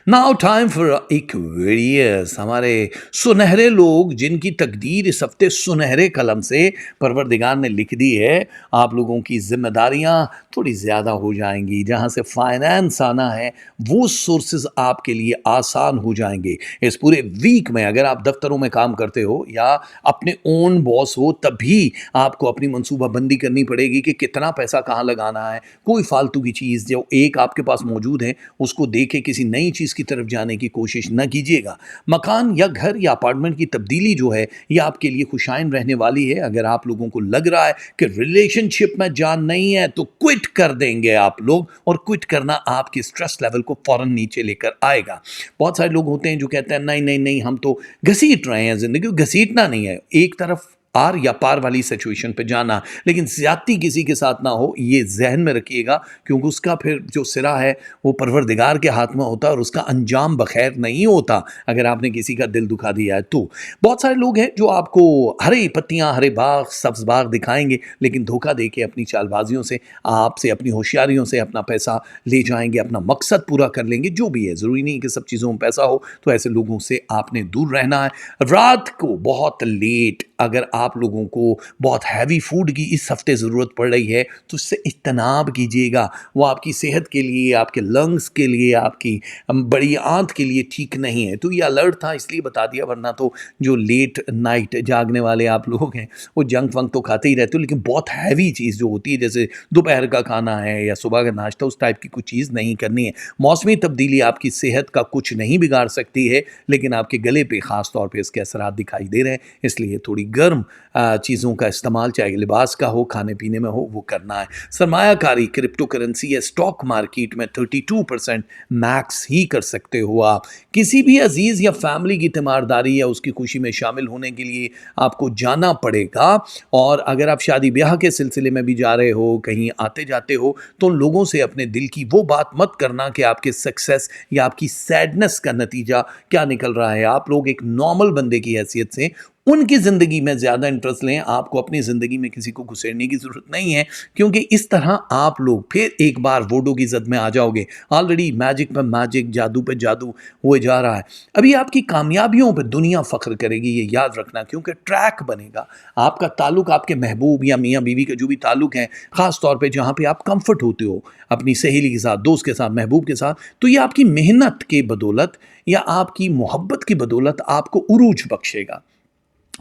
नाउ टाइम फॉर एक्वेरियस, हमारे सुनहरे लोग जिनकी तकदीर इस हफ्ते सुनहरे कलम से परवरदिगार ने लिख दी है। आप लोगों की जिम्मेदारियां थोड़ी ज़्यादा हो जाएंगी। जहां से फाइनेंस आना है वो सोर्सेज आपके लिए आसान हो जाएंगे। इस पूरे वीक में अगर आप दफ्तरों में काम करते हो या अपने ओन बॉस हो, तभी आपको अपनी मनसूबाबंदी करनी पड़ेगी कि कितना पैसा कहाँ लगाना है। कोई फालतू की चीज़ जो एक आपके पास मौजूद है उसको देके किसी नई चीज़ की तरफ जाने की कोशिश न कीजिएगा। मकान या घर या अपार्टमेंट की तब्दीली जो है ये आपके लिए खुशाइन रहने वाली है। अगर आप लोगों को लग रहा है कि रिलेशनशिप में जान नहीं है तो क्विट कर देंगे आप लोग, और क्विट करना आपके स्ट्रेस लेवल को फौरन नीचे लेकर आएगा। बहुत सारे लोग होते हैं जो कहते हैं नहीं नहीं नहीं, हम तो घसीट रहे हैं ज़िंदगी। घसीटना नहीं है, एक तरफ आर या पार वाली सिचुएशन पे जाना, लेकिन ज्यादती किसी के साथ ना हो, ये जहन में रखिएगा, क्योंकि उसका फिर जो सिरा है वो परवरदिगार के हाथ में होता है और उसका अंजाम बखैर नहीं होता अगर आपने किसी का दिल दुखा दिया है तो। बहुत सारे लोग हैं जो आपको हरे पत्तियां, हरे बाग, सब्ज बाग दिखाएंगे, लेकिन धोखा दे के अपनी चालबाजियों से, आपसे, अपनी होशियारियों से अपना पैसा ले जाएंगे, अपना मकसद पूरा कर लेंगे। जो भी है, ज़रूरी नहीं कि सब चीज़ों में पैसा हो, तो ऐसे लोगों से आपने दूर रहना है। रात को बहुत लेट अगर आप लोगों को बहुत हैवी फूड की इस हफ्ते ज़रूरत पड़ रही है तो उससे इज्तनाब कीजिएगा। वो आपकी सेहत के लिए, आपके लंग्स के लिए, आपकी बड़ी आंत के लिए ठीक नहीं है। तो ये अलर्ट था इसलिए बता दिया, वरना तो जो लेट नाइट जागने वाले आप लोग हैं वो जंक वंक तो खाते ही रहते हो, लेकिन बहुत हैवी चीज़ जो होती है जैसे दोपहर का खाना है या सुबह का नाश्ता, उस टाइप की कुछ चीज़ नहीं करनी है। मौसमी तब्दीली आपकी सेहत का कुछ नहीं बिगाड़ सकती है, लेकिन आपके गले पे ख़ास तौर पे इसके असरात दिखाई दे रहे हैं। इसलिए थोड़ी गर्म चीज़ों का इस्तेमाल, चाहे लिबास का हो, खाने पीने में हो, वो करना है। सरमायाकारी, क्रिप्टो करेंसी या स्टॉक मार्केट में 32% मैक्स ही कर सकते हो आप। किसी भी अजीज़ या फैमिली की तीमारदारी या उसकी खुशी में शामिल होने के लिए आपको जाना पड़ेगा। और अगर आप शादी ब्याह के सिलसिले में भी जा रहे हो, कहीं आते जाते हो, तो उन लोगों से अपने दिल की वो बात मत करना कि आपके सक्सेस या आपकी सैडनेस का नतीजा क्या निकल रहा है। आप लोग एक नॉर्मल बंदे की हैसियत से उनकी ज़िंदगी में ज़्यादा इंटरेस्ट लें। आपको अपनी ज़िंदगी में किसी को घुसेड़ने की ज़रूरत नहीं है, क्योंकि इस तरह आप लोग फिर एक बार वोडो की जद में आ जाओगे। ऑलरेडी मैजिक पे मैजिक, जादू पे जादू हुए जा रहा है। अभी आपकी कामयाबियों पे दुनिया फ़ख्र करेगी, ये याद रखना, क्योंकि ट्रैक बनेगा। आपका ताल्लुक आपके महबूब या मियाँ बीवी के जो भी ताल्लुक हैं, ख़ास तौर पे जहाँ पे आप कंफर्ट होते हो अपनी सहेली के साथ, दोस्त के साथ, महबूब के साथ, तो ये आपकी मेहनत के बदौलत या आपकी मोहब्बत की बदौलत आपको उरूज बख्शेगा।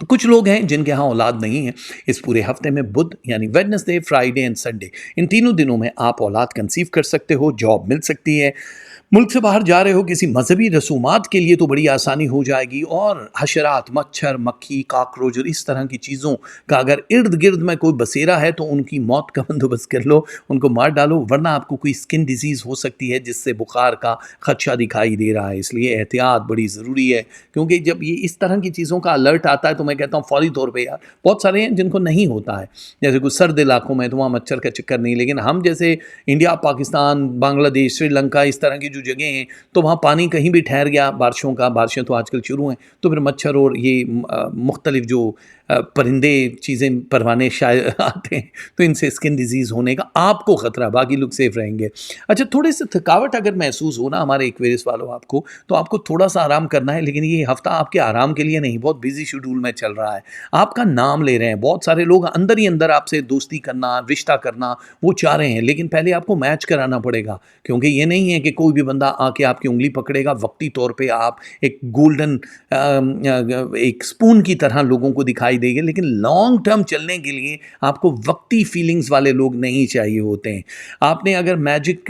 कुछ लोग हैं जिनके यहाँ औलाद नहीं है। इस पूरे हफ्ते में बुध यानी वेडनेसडे, फ्राइडे एंड संडे, इन तीनों दिनों में आप औलाद कंसीव कर सकते हो, जॉब मिल सकती है। मुल्क से बाहर जा रहे हो किसी मजहबी रसूमात के लिए तो बड़ी आसानी हो जाएगी। और हशरात, मच्छर, मक्खी, काकरोच और इस तरह की चीज़ों का अगर इर्द गिर्द में कोई बसेरा है तो उनकी मौत का बंदोबस्त कर लो, उनको मार डालो, वरना आपको कोई स्किन डिजीज़ हो सकती है जिससे बुखार का खदशा दिखाई दे रहा है। इसलिए एहतियात बड़ी ज़रूरी है, क्योंकि जब ये इस तरह की चीज़ों का अलर्ट आता है तो मैं कहता हूँ फौरी तौर पर, यार बहुत सारे हैं जिनको नहीं होता है, जैसे कुछ सर्द इलाकों में तो वहाँ मच्छर का चक्कर नहीं, लेकिन हम जैसे इंडिया, पाकिस्तान, बांग्लादेश, श्रीलंका, इस तरह की जो जगह हैं, तो वहाँ पानी कहीं भी ठहर गया बारिशों का, बारिशें तो आजकल शुरू हैं, तो फिर मच्छर और ये मुख्तलिफ जो परिंदे, चीज़ें, परवाने शायद आते हैं, तो इनसे स्किन डिजीज़ होने का आपको ख़तरा, बाकी लोग सेफ रहेंगे। अच्छा, थोड़े से थकावट अगर महसूस हो ना हमारे एक्वेरियस वालों आपको, तो आपको थोड़ा सा आराम करना है, लेकिन ये हफ्ता आपके आराम के लिए नहीं, बहुत बिजी शेड्यूल में चल रहा है। आपका नाम ले रहे हैं बहुत सारे लोग, अंदर ही अंदर आपसे दोस्ती करना, रिश्ता करना वो चाह रहे हैं, लेकिन पहले आपको मैच कराना पड़ेगा, क्योंकि ये नहीं है कि कोई भी बंदा आके आपकी उंगली पकड़ेगा, वक्ती तौर पे आप एक गोल्डन एक स्पून की तरह लोगों को दिखाई देंगे, लेकिन लॉन्ग टर्म चलने के लिए आपको वक्ती फीलिंग्स वाले लोग नहीं चाहिए होते हैं। आपने अगर मैजिक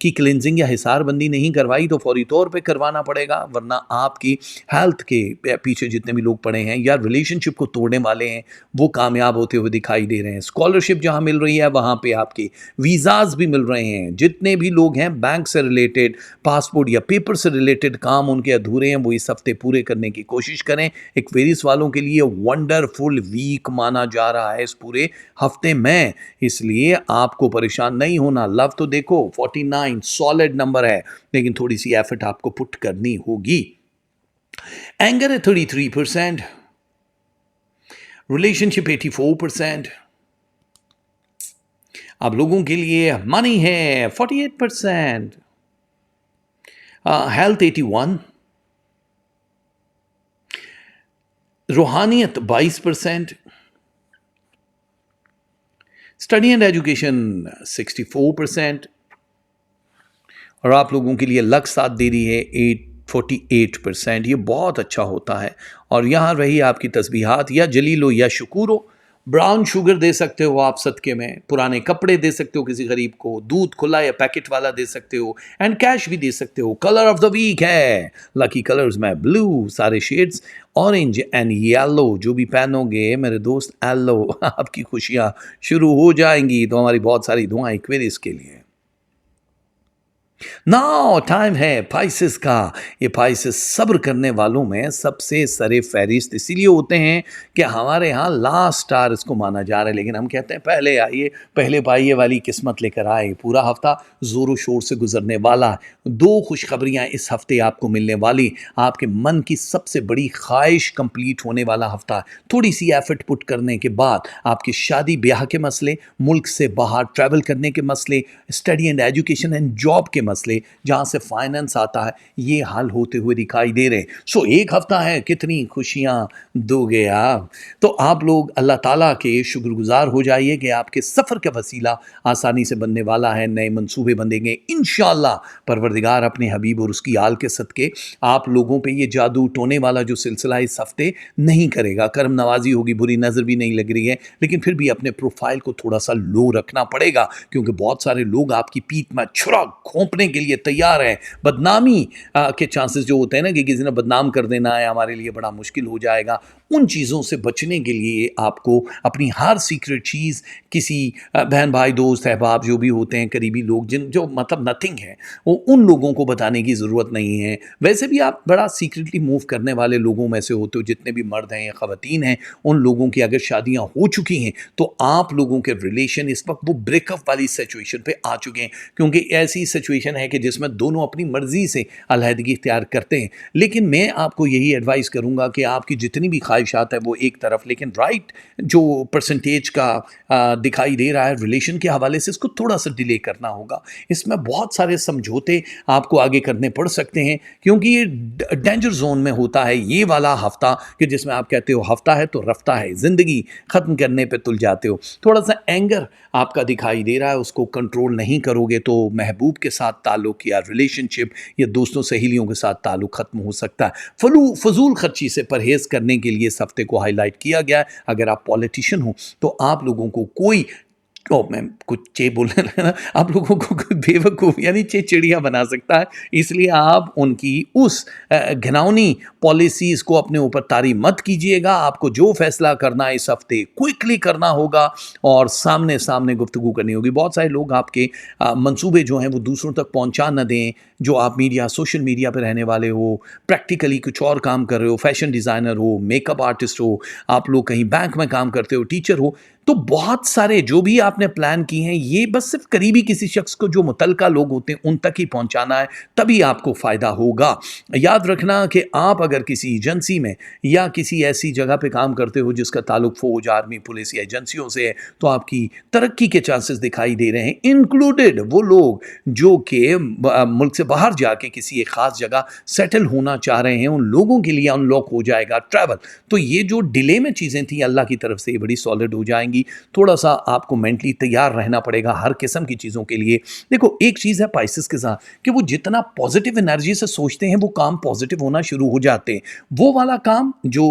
की क्लिनजिंग या हिसारबंदी नहीं करवाई तो फौरी तौर पे करवाना पड़ेगा, वरना आपकी हेल्थ के पीछे जितने भी लोग पड़े हैं या रिलेशनशिप को तोड़ने वाले हैं वो कामयाब होते हुए दिखाई दे रहे हैं। स्कॉलरशिप जहाँ मिल रही है वहाँ पे आपके वीज़ाज भी मिल रहे हैं। जितने भी लोग हैं बैंक से रिलेटेड, पासपोर्ट या पेपर से रिलेटेड काम उनके अधूरे हैं, वो इस हफ्ते पूरे करने की कोशिश करें। एक्वेरियस वालों के लिए वंडरफुल वीक माना जा रहा है इस पूरे हफ्ते में, इसलिए आपको परेशान नहीं होना। लव तो देखो 49 सॉलिड नंबर है, लेकिन थोड़ी सी एफर्ट आपको पुट करनी होगी। एंगर है 33%, रिलेशनशिप 84%, आप लोगों के लिए मनी है 48%, हेल्थ 81, रूहानियत 22%, स्टडी एंड एजुकेशन 64%, और आप लोगों के लिए लक साथ दे रही है 48%। ये बहुत अच्छा होता है। और यहाँ रही आपकी तस्बीहात, या जलीलो या शुकूरो। ब्राउन शुगर दे सकते हो आप सदके में, पुराने कपड़े दे सकते हो किसी गरीब को, दूध खुला या पैकेट वाला दे सकते हो, एंड कैश भी दे सकते हो। कलर ऑफ द वीक है, लकी कलर्स में ब्लू, सारे शेड्स ऑरेंज एंड येलो। जो भी पहनोगे मेरे दोस्त येलो, आपकी खुशियाँ शुरू हो जाएंगी। तो हमारी बहुत सारी दुआएं एक्वेरियस के लिए। नाउ टाइम है पाइसेस का। ये पाइसेस सब्र करने वालों में सबसे सरे फहरिस्त इसीलिए होते हैं कि हमारे यहाँ लास्ट स्टार इसको माना जा रहा है, लेकिन हम कहते हैं पहले आइए पहले पाइए वाली किस्मत लेकर आए। पूरा हफ्ता ज़ोरों शोर से गुजरने वाला। दो खुशखबरियाँ इस हफ्ते आपको मिलने वाली। आपके मन की सबसे बड़ी ख्वाहिश कंप्लीट होने वाला हफ्ता। थोड़ी सी एफर्ट पुट करने के बाद आपकी शादी ब्याह के मसले, मुल्क से बाहर ट्रैवल करने के मसले, study and education and job के मसले, जहां से फाइनेंस आता है, ये हल होते हुए दिखाई दे रहे हैं। सो एक हफ्ता है, कितनी खुशियां दोगे आप। तो आप लोग अल्लाह ताला के शुक्रगुजार हो जाइए कि आपके सफ़र का वसीला आसानी से बनने वाला है, नए मंसूबे बनेंगे इंशाअल्लाह। परवरदिगार अपने हबीब और उसकी आल के सदके आप लोगों पे ये जादू टोने वाला जो सिलसिला इस हफ्ते नहीं करेगा। करम नवाजी होगी, बुरी नज़र भी नहीं लग रही है, लेकिन फिर भी अपने प्रोफाइल को थोड़ा सा लो रखना पड़ेगा, क्योंकि बहुत सारे लोग आपकी पीठ में छुरा घोंपने के लिए तैयार है। बदनामी के चांसेस जो होते हैं ना कि किसी ने बदनाम कर देना है, हमारे लिए बड़ा मुश्किल हो जाएगा। उन चीज़ों से बचने के लिए आपको अपनी हर सीक्रेट चीज़ किसी बहन भाई दोस्त अहबाब जो भी होते हैं, करीबी लोग जिन जो मतलब नथिंग है, वो उन लोगों को बताने की ज़रूरत नहीं है। वैसे भी आप बड़ा सीक्रेटली मूव करने वाले लोगों में से होते हो, जितने भी मर्द हैं या ख़वातीन हैं, उन लोगों की अगर शादियाँ हो चुकी हैं तो आप लोगों के रिलेशन इस वक्त वो ब्रेकअप वाली सिचुएशन पे आ चुके हैं, क्योंकि ऐसी सिचुएशन है कि जिसमें दोनों अपनी मर्जी से अलहदगी इख्तियार करते हैं। लेकिन मैं आपको यही एडवाइस करूंगा कि आपकी जितनी भी ख्वाहिशात है वो एक तरफ, लेकिन राइट जो परसेंटेज का दिखाई दे रहा है रिलेशन के हवाले से, इसको थोड़ा सा डिले करना होगा। इसमें बहुत सारे समझौते आपको आगे करने पड़ सकते हैं, क्योंकि ये डेंजर जोन में होता है ये वाला हफ्ता, कि जिसमें आप कहते हो हफ्ता है तो रफ्ता है, ज़िंदगी ख़त्म करने पे तुल जाते हो। थोड़ा सा एंगर आपका दिखाई दे रहा है, उसको कंट्रोल नहीं करोगे तो महबूब के साथ ताल्लुक़ या रिलेशनशिप या दोस्तों सहेलियों के साथ ताल्लुक़ ख़त्म हो सकता है। फजूल खर्ची से परहेज़ करने के लिए इस हफ्ते को हाईलाइट किया गया है। अगर आप पॉलिटिशियन हो तो आप लोगों को कोई मैं कुछ बोलने लगा ना, आप लोगों को कोई बेवकूफ़ यानी चिड़िया बना सकता है, इसलिए आप उनकी उस घिनौनी पॉलिसीज़ को अपने ऊपर तारी मत कीजिएगा। आपको जो फैसला करना है इस हफ्ते क्विकली करना होगा और सामने सामने गुफ्तगू करनी होगी। बहुत सारे लोग आपके मंसूबे जो हैं वो दूसरों तक पहुंचा न दें। जो आप मीडिया सोशल मीडिया पर रहने वाले हो, प्रैक्टिकली कुछ और काम कर रहे हो, फैशन डिज़ाइनर हो, मेकअप आर्टिस्ट हो, आप लोग कहीं बैंक में काम करते हो, टीचर हो, तो बहुत सारे जो भी आपने प्लान किए हैं ये बस सिर्फ करीबी किसी शख्स को जो मुतलका लोग होते हैं उन तक ही पहुंचाना है, तभी आपको फ़ायदा होगा। याद रखना कि आप अगर किसी एजेंसी में या किसी ऐसी जगह पे काम करते हो जिसका ताल्लुक फौज, आर्मी, पुलिस या एजेंसियों से है, तो आपकी तरक्की के चांसेस दिखाई दे रहे हैं। इंक्लूडेड वो लोग जो कि मुल्क से बाहर जाके किसी एक ख़ास जगह सेटल होना चाह रहे हैं, उन लोगों के लिए अनलॉक हो जाएगा ट्रैवल। तो ये जो डिले में चीज़ें थी अल्लाह की तरफ से ये बड़ी सॉलिड हो जाएंगी। आएंगी। थोड़ा सा आपको मेंटली तैयार रहना पड़ेगा हर किस्म की चीज़ों के लिए। देखो एक चीज़ है पाइसेस के साथ कि वो जितना पॉजिटिव एनर्जी से सोचते हैं वो काम पॉजिटिव होना शुरू हो जाते हैं। वो वाला काम जो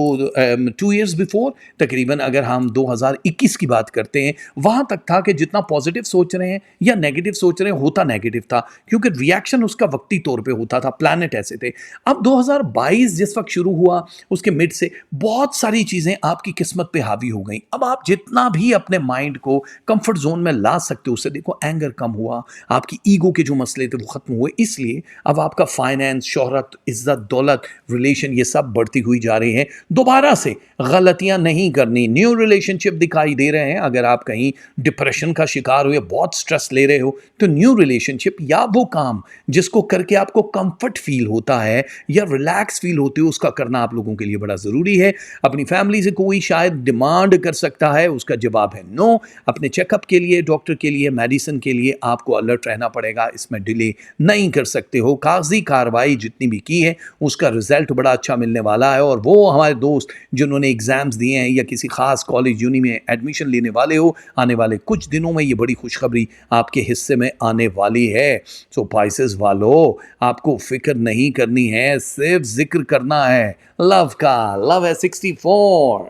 2 ईयर्स बिफोर, तकरीबन अगर हम 2021 की बात करते हैं, वहाँ तक था कि जितना पॉजिटिव सोच रहे हैं या नेगेटिव सोच रहे हैं होता नेगेटिव था, क्योंकि रिएक्शन उसका वक्ती तौर पे होता था, प्लैनेट ऐसे थे। अब 2022 जिस वक्त शुरू हुआ उसके मिड से बहुत सारी चीज़ें आपकी किस्मत पे हावी हो गई। अब आप जितना भी अपने माइंड को कंफर्ट जोन में ला सकते हो उससे, देखो एंगर कम हुआ, आपकी ईगो के जो मसले थे वो खत्म हुए, इसलिए अब आपका फाइनेंस, शोहरत, इज्जत, दौलत, रिलेशन, ये सब बढ़ती हुई जा रही हैं। दोबारा से गलतियां नहीं करनी। न्यू रिलेशनशिप दिखाई दे रहे हैं। अगर आप कहीं डिप्रेशन का शिकार हो या बहुत स्ट्रेस ले रहे हो तो न्यू रिलेशनशिप या वो काम जिसको करके आपको कंफर्ट फील होता है या रिलैक्स फील होते हो उसका करना आप लोगों के लिए बड़ा ज़रूरी है। अपनी फैमिली से कोई शायद डिमांड कर सकता है, उसका जवाब है नो। अपने चेकअप के लिए, डॉक्टर के लिए, मेडिसिन के लिए आपको अलर्ट रहना पड़ेगा, इसमें डिले नहीं कर सकते हो। कागजी कार्रवाई जितनी भी की है उसका रिजल्ट बड़ा अच्छा मिलने वाला है। और वो हमारे दोस्त जिन्होंने एग्ज़ाम्स दिए हैं या किसी ख़ास कॉलेज यूनी में एडमिशन लेने वाले हो, आने वाले कुछ दिनों में ये बड़ी खुशखबरी आपके हिस्से में आने वाली है। सो पाइसेस वालों, आपको फिक्र नहीं करनी है, सिर्फ जिक्र करना है लव का। लव है 64,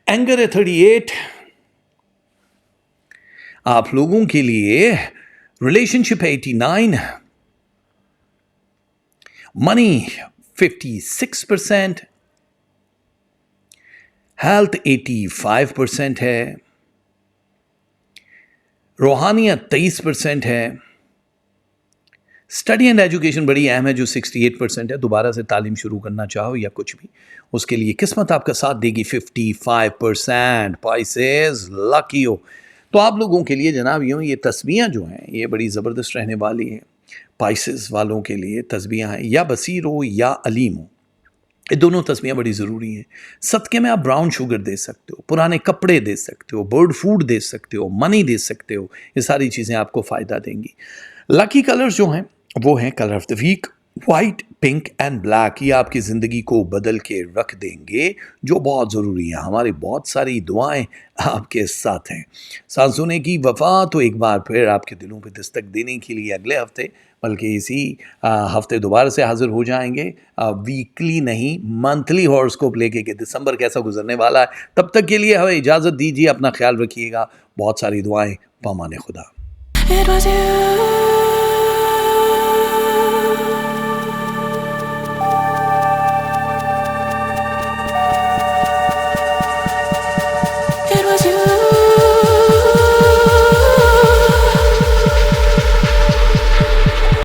एंगर है 38। आप लोगों के लिए रिलेशनशिप है 89, मनी 56%, हेल्थ 85% है, रूहानियत 23% है, स्टडी एंड एजुकेशन बड़ी अहम है जो 68% है। दोबारा से तालीम शुरू करना चाहो या कुछ भी, उसके लिए किस्मत आपका साथ देगी 55%। पाइसेस लकी हो तो आप लोगों के लिए जनाब यूँ ये तस्बीहां जो हैं ये बड़ी ज़बरदस्त रहने वाली हैं। पाइसेस वालों के लिए तस्बीहां हैं, या बसीर हो या अलीम हो, ये दोनों तस्बीहां बड़ी ज़रूरी हैं। सदक़े में आप ब्राउन शुगर दे सकते हो, पुराने कपड़े दे सकते हो, बर्ड फूड दे सकते हो, मनी दे सकते हो। ये सारी चीज़ें आपको फ़ायदा देंगी। लकी कलर्स जो हैं वो हैं colour of the week, white, pink and black. ये आपकी ज़िंदगी को बदल के रख देंगे, जो बहुत ज़रूरी है। हमारी बहुत सारी दुआएं आपके साथ हैं। सांसों की वफा तो एक बार फिर आपके दिलों पे दस्तक देने के लिए अगले हफ्ते, बल्कि इसी हफ्ते दोबारा से हाजिर हो जाएंगे। वीकली नहीं, मंथली हॉरोस्कोप लेके कि दिसंबर कैसा गुजरने वाला है। तब तक के लिए हमें इजाज़त दीजिए, अपना ख्याल रखिएगा। बहुत सारी दुआएं, पामाने खुदा। It was you.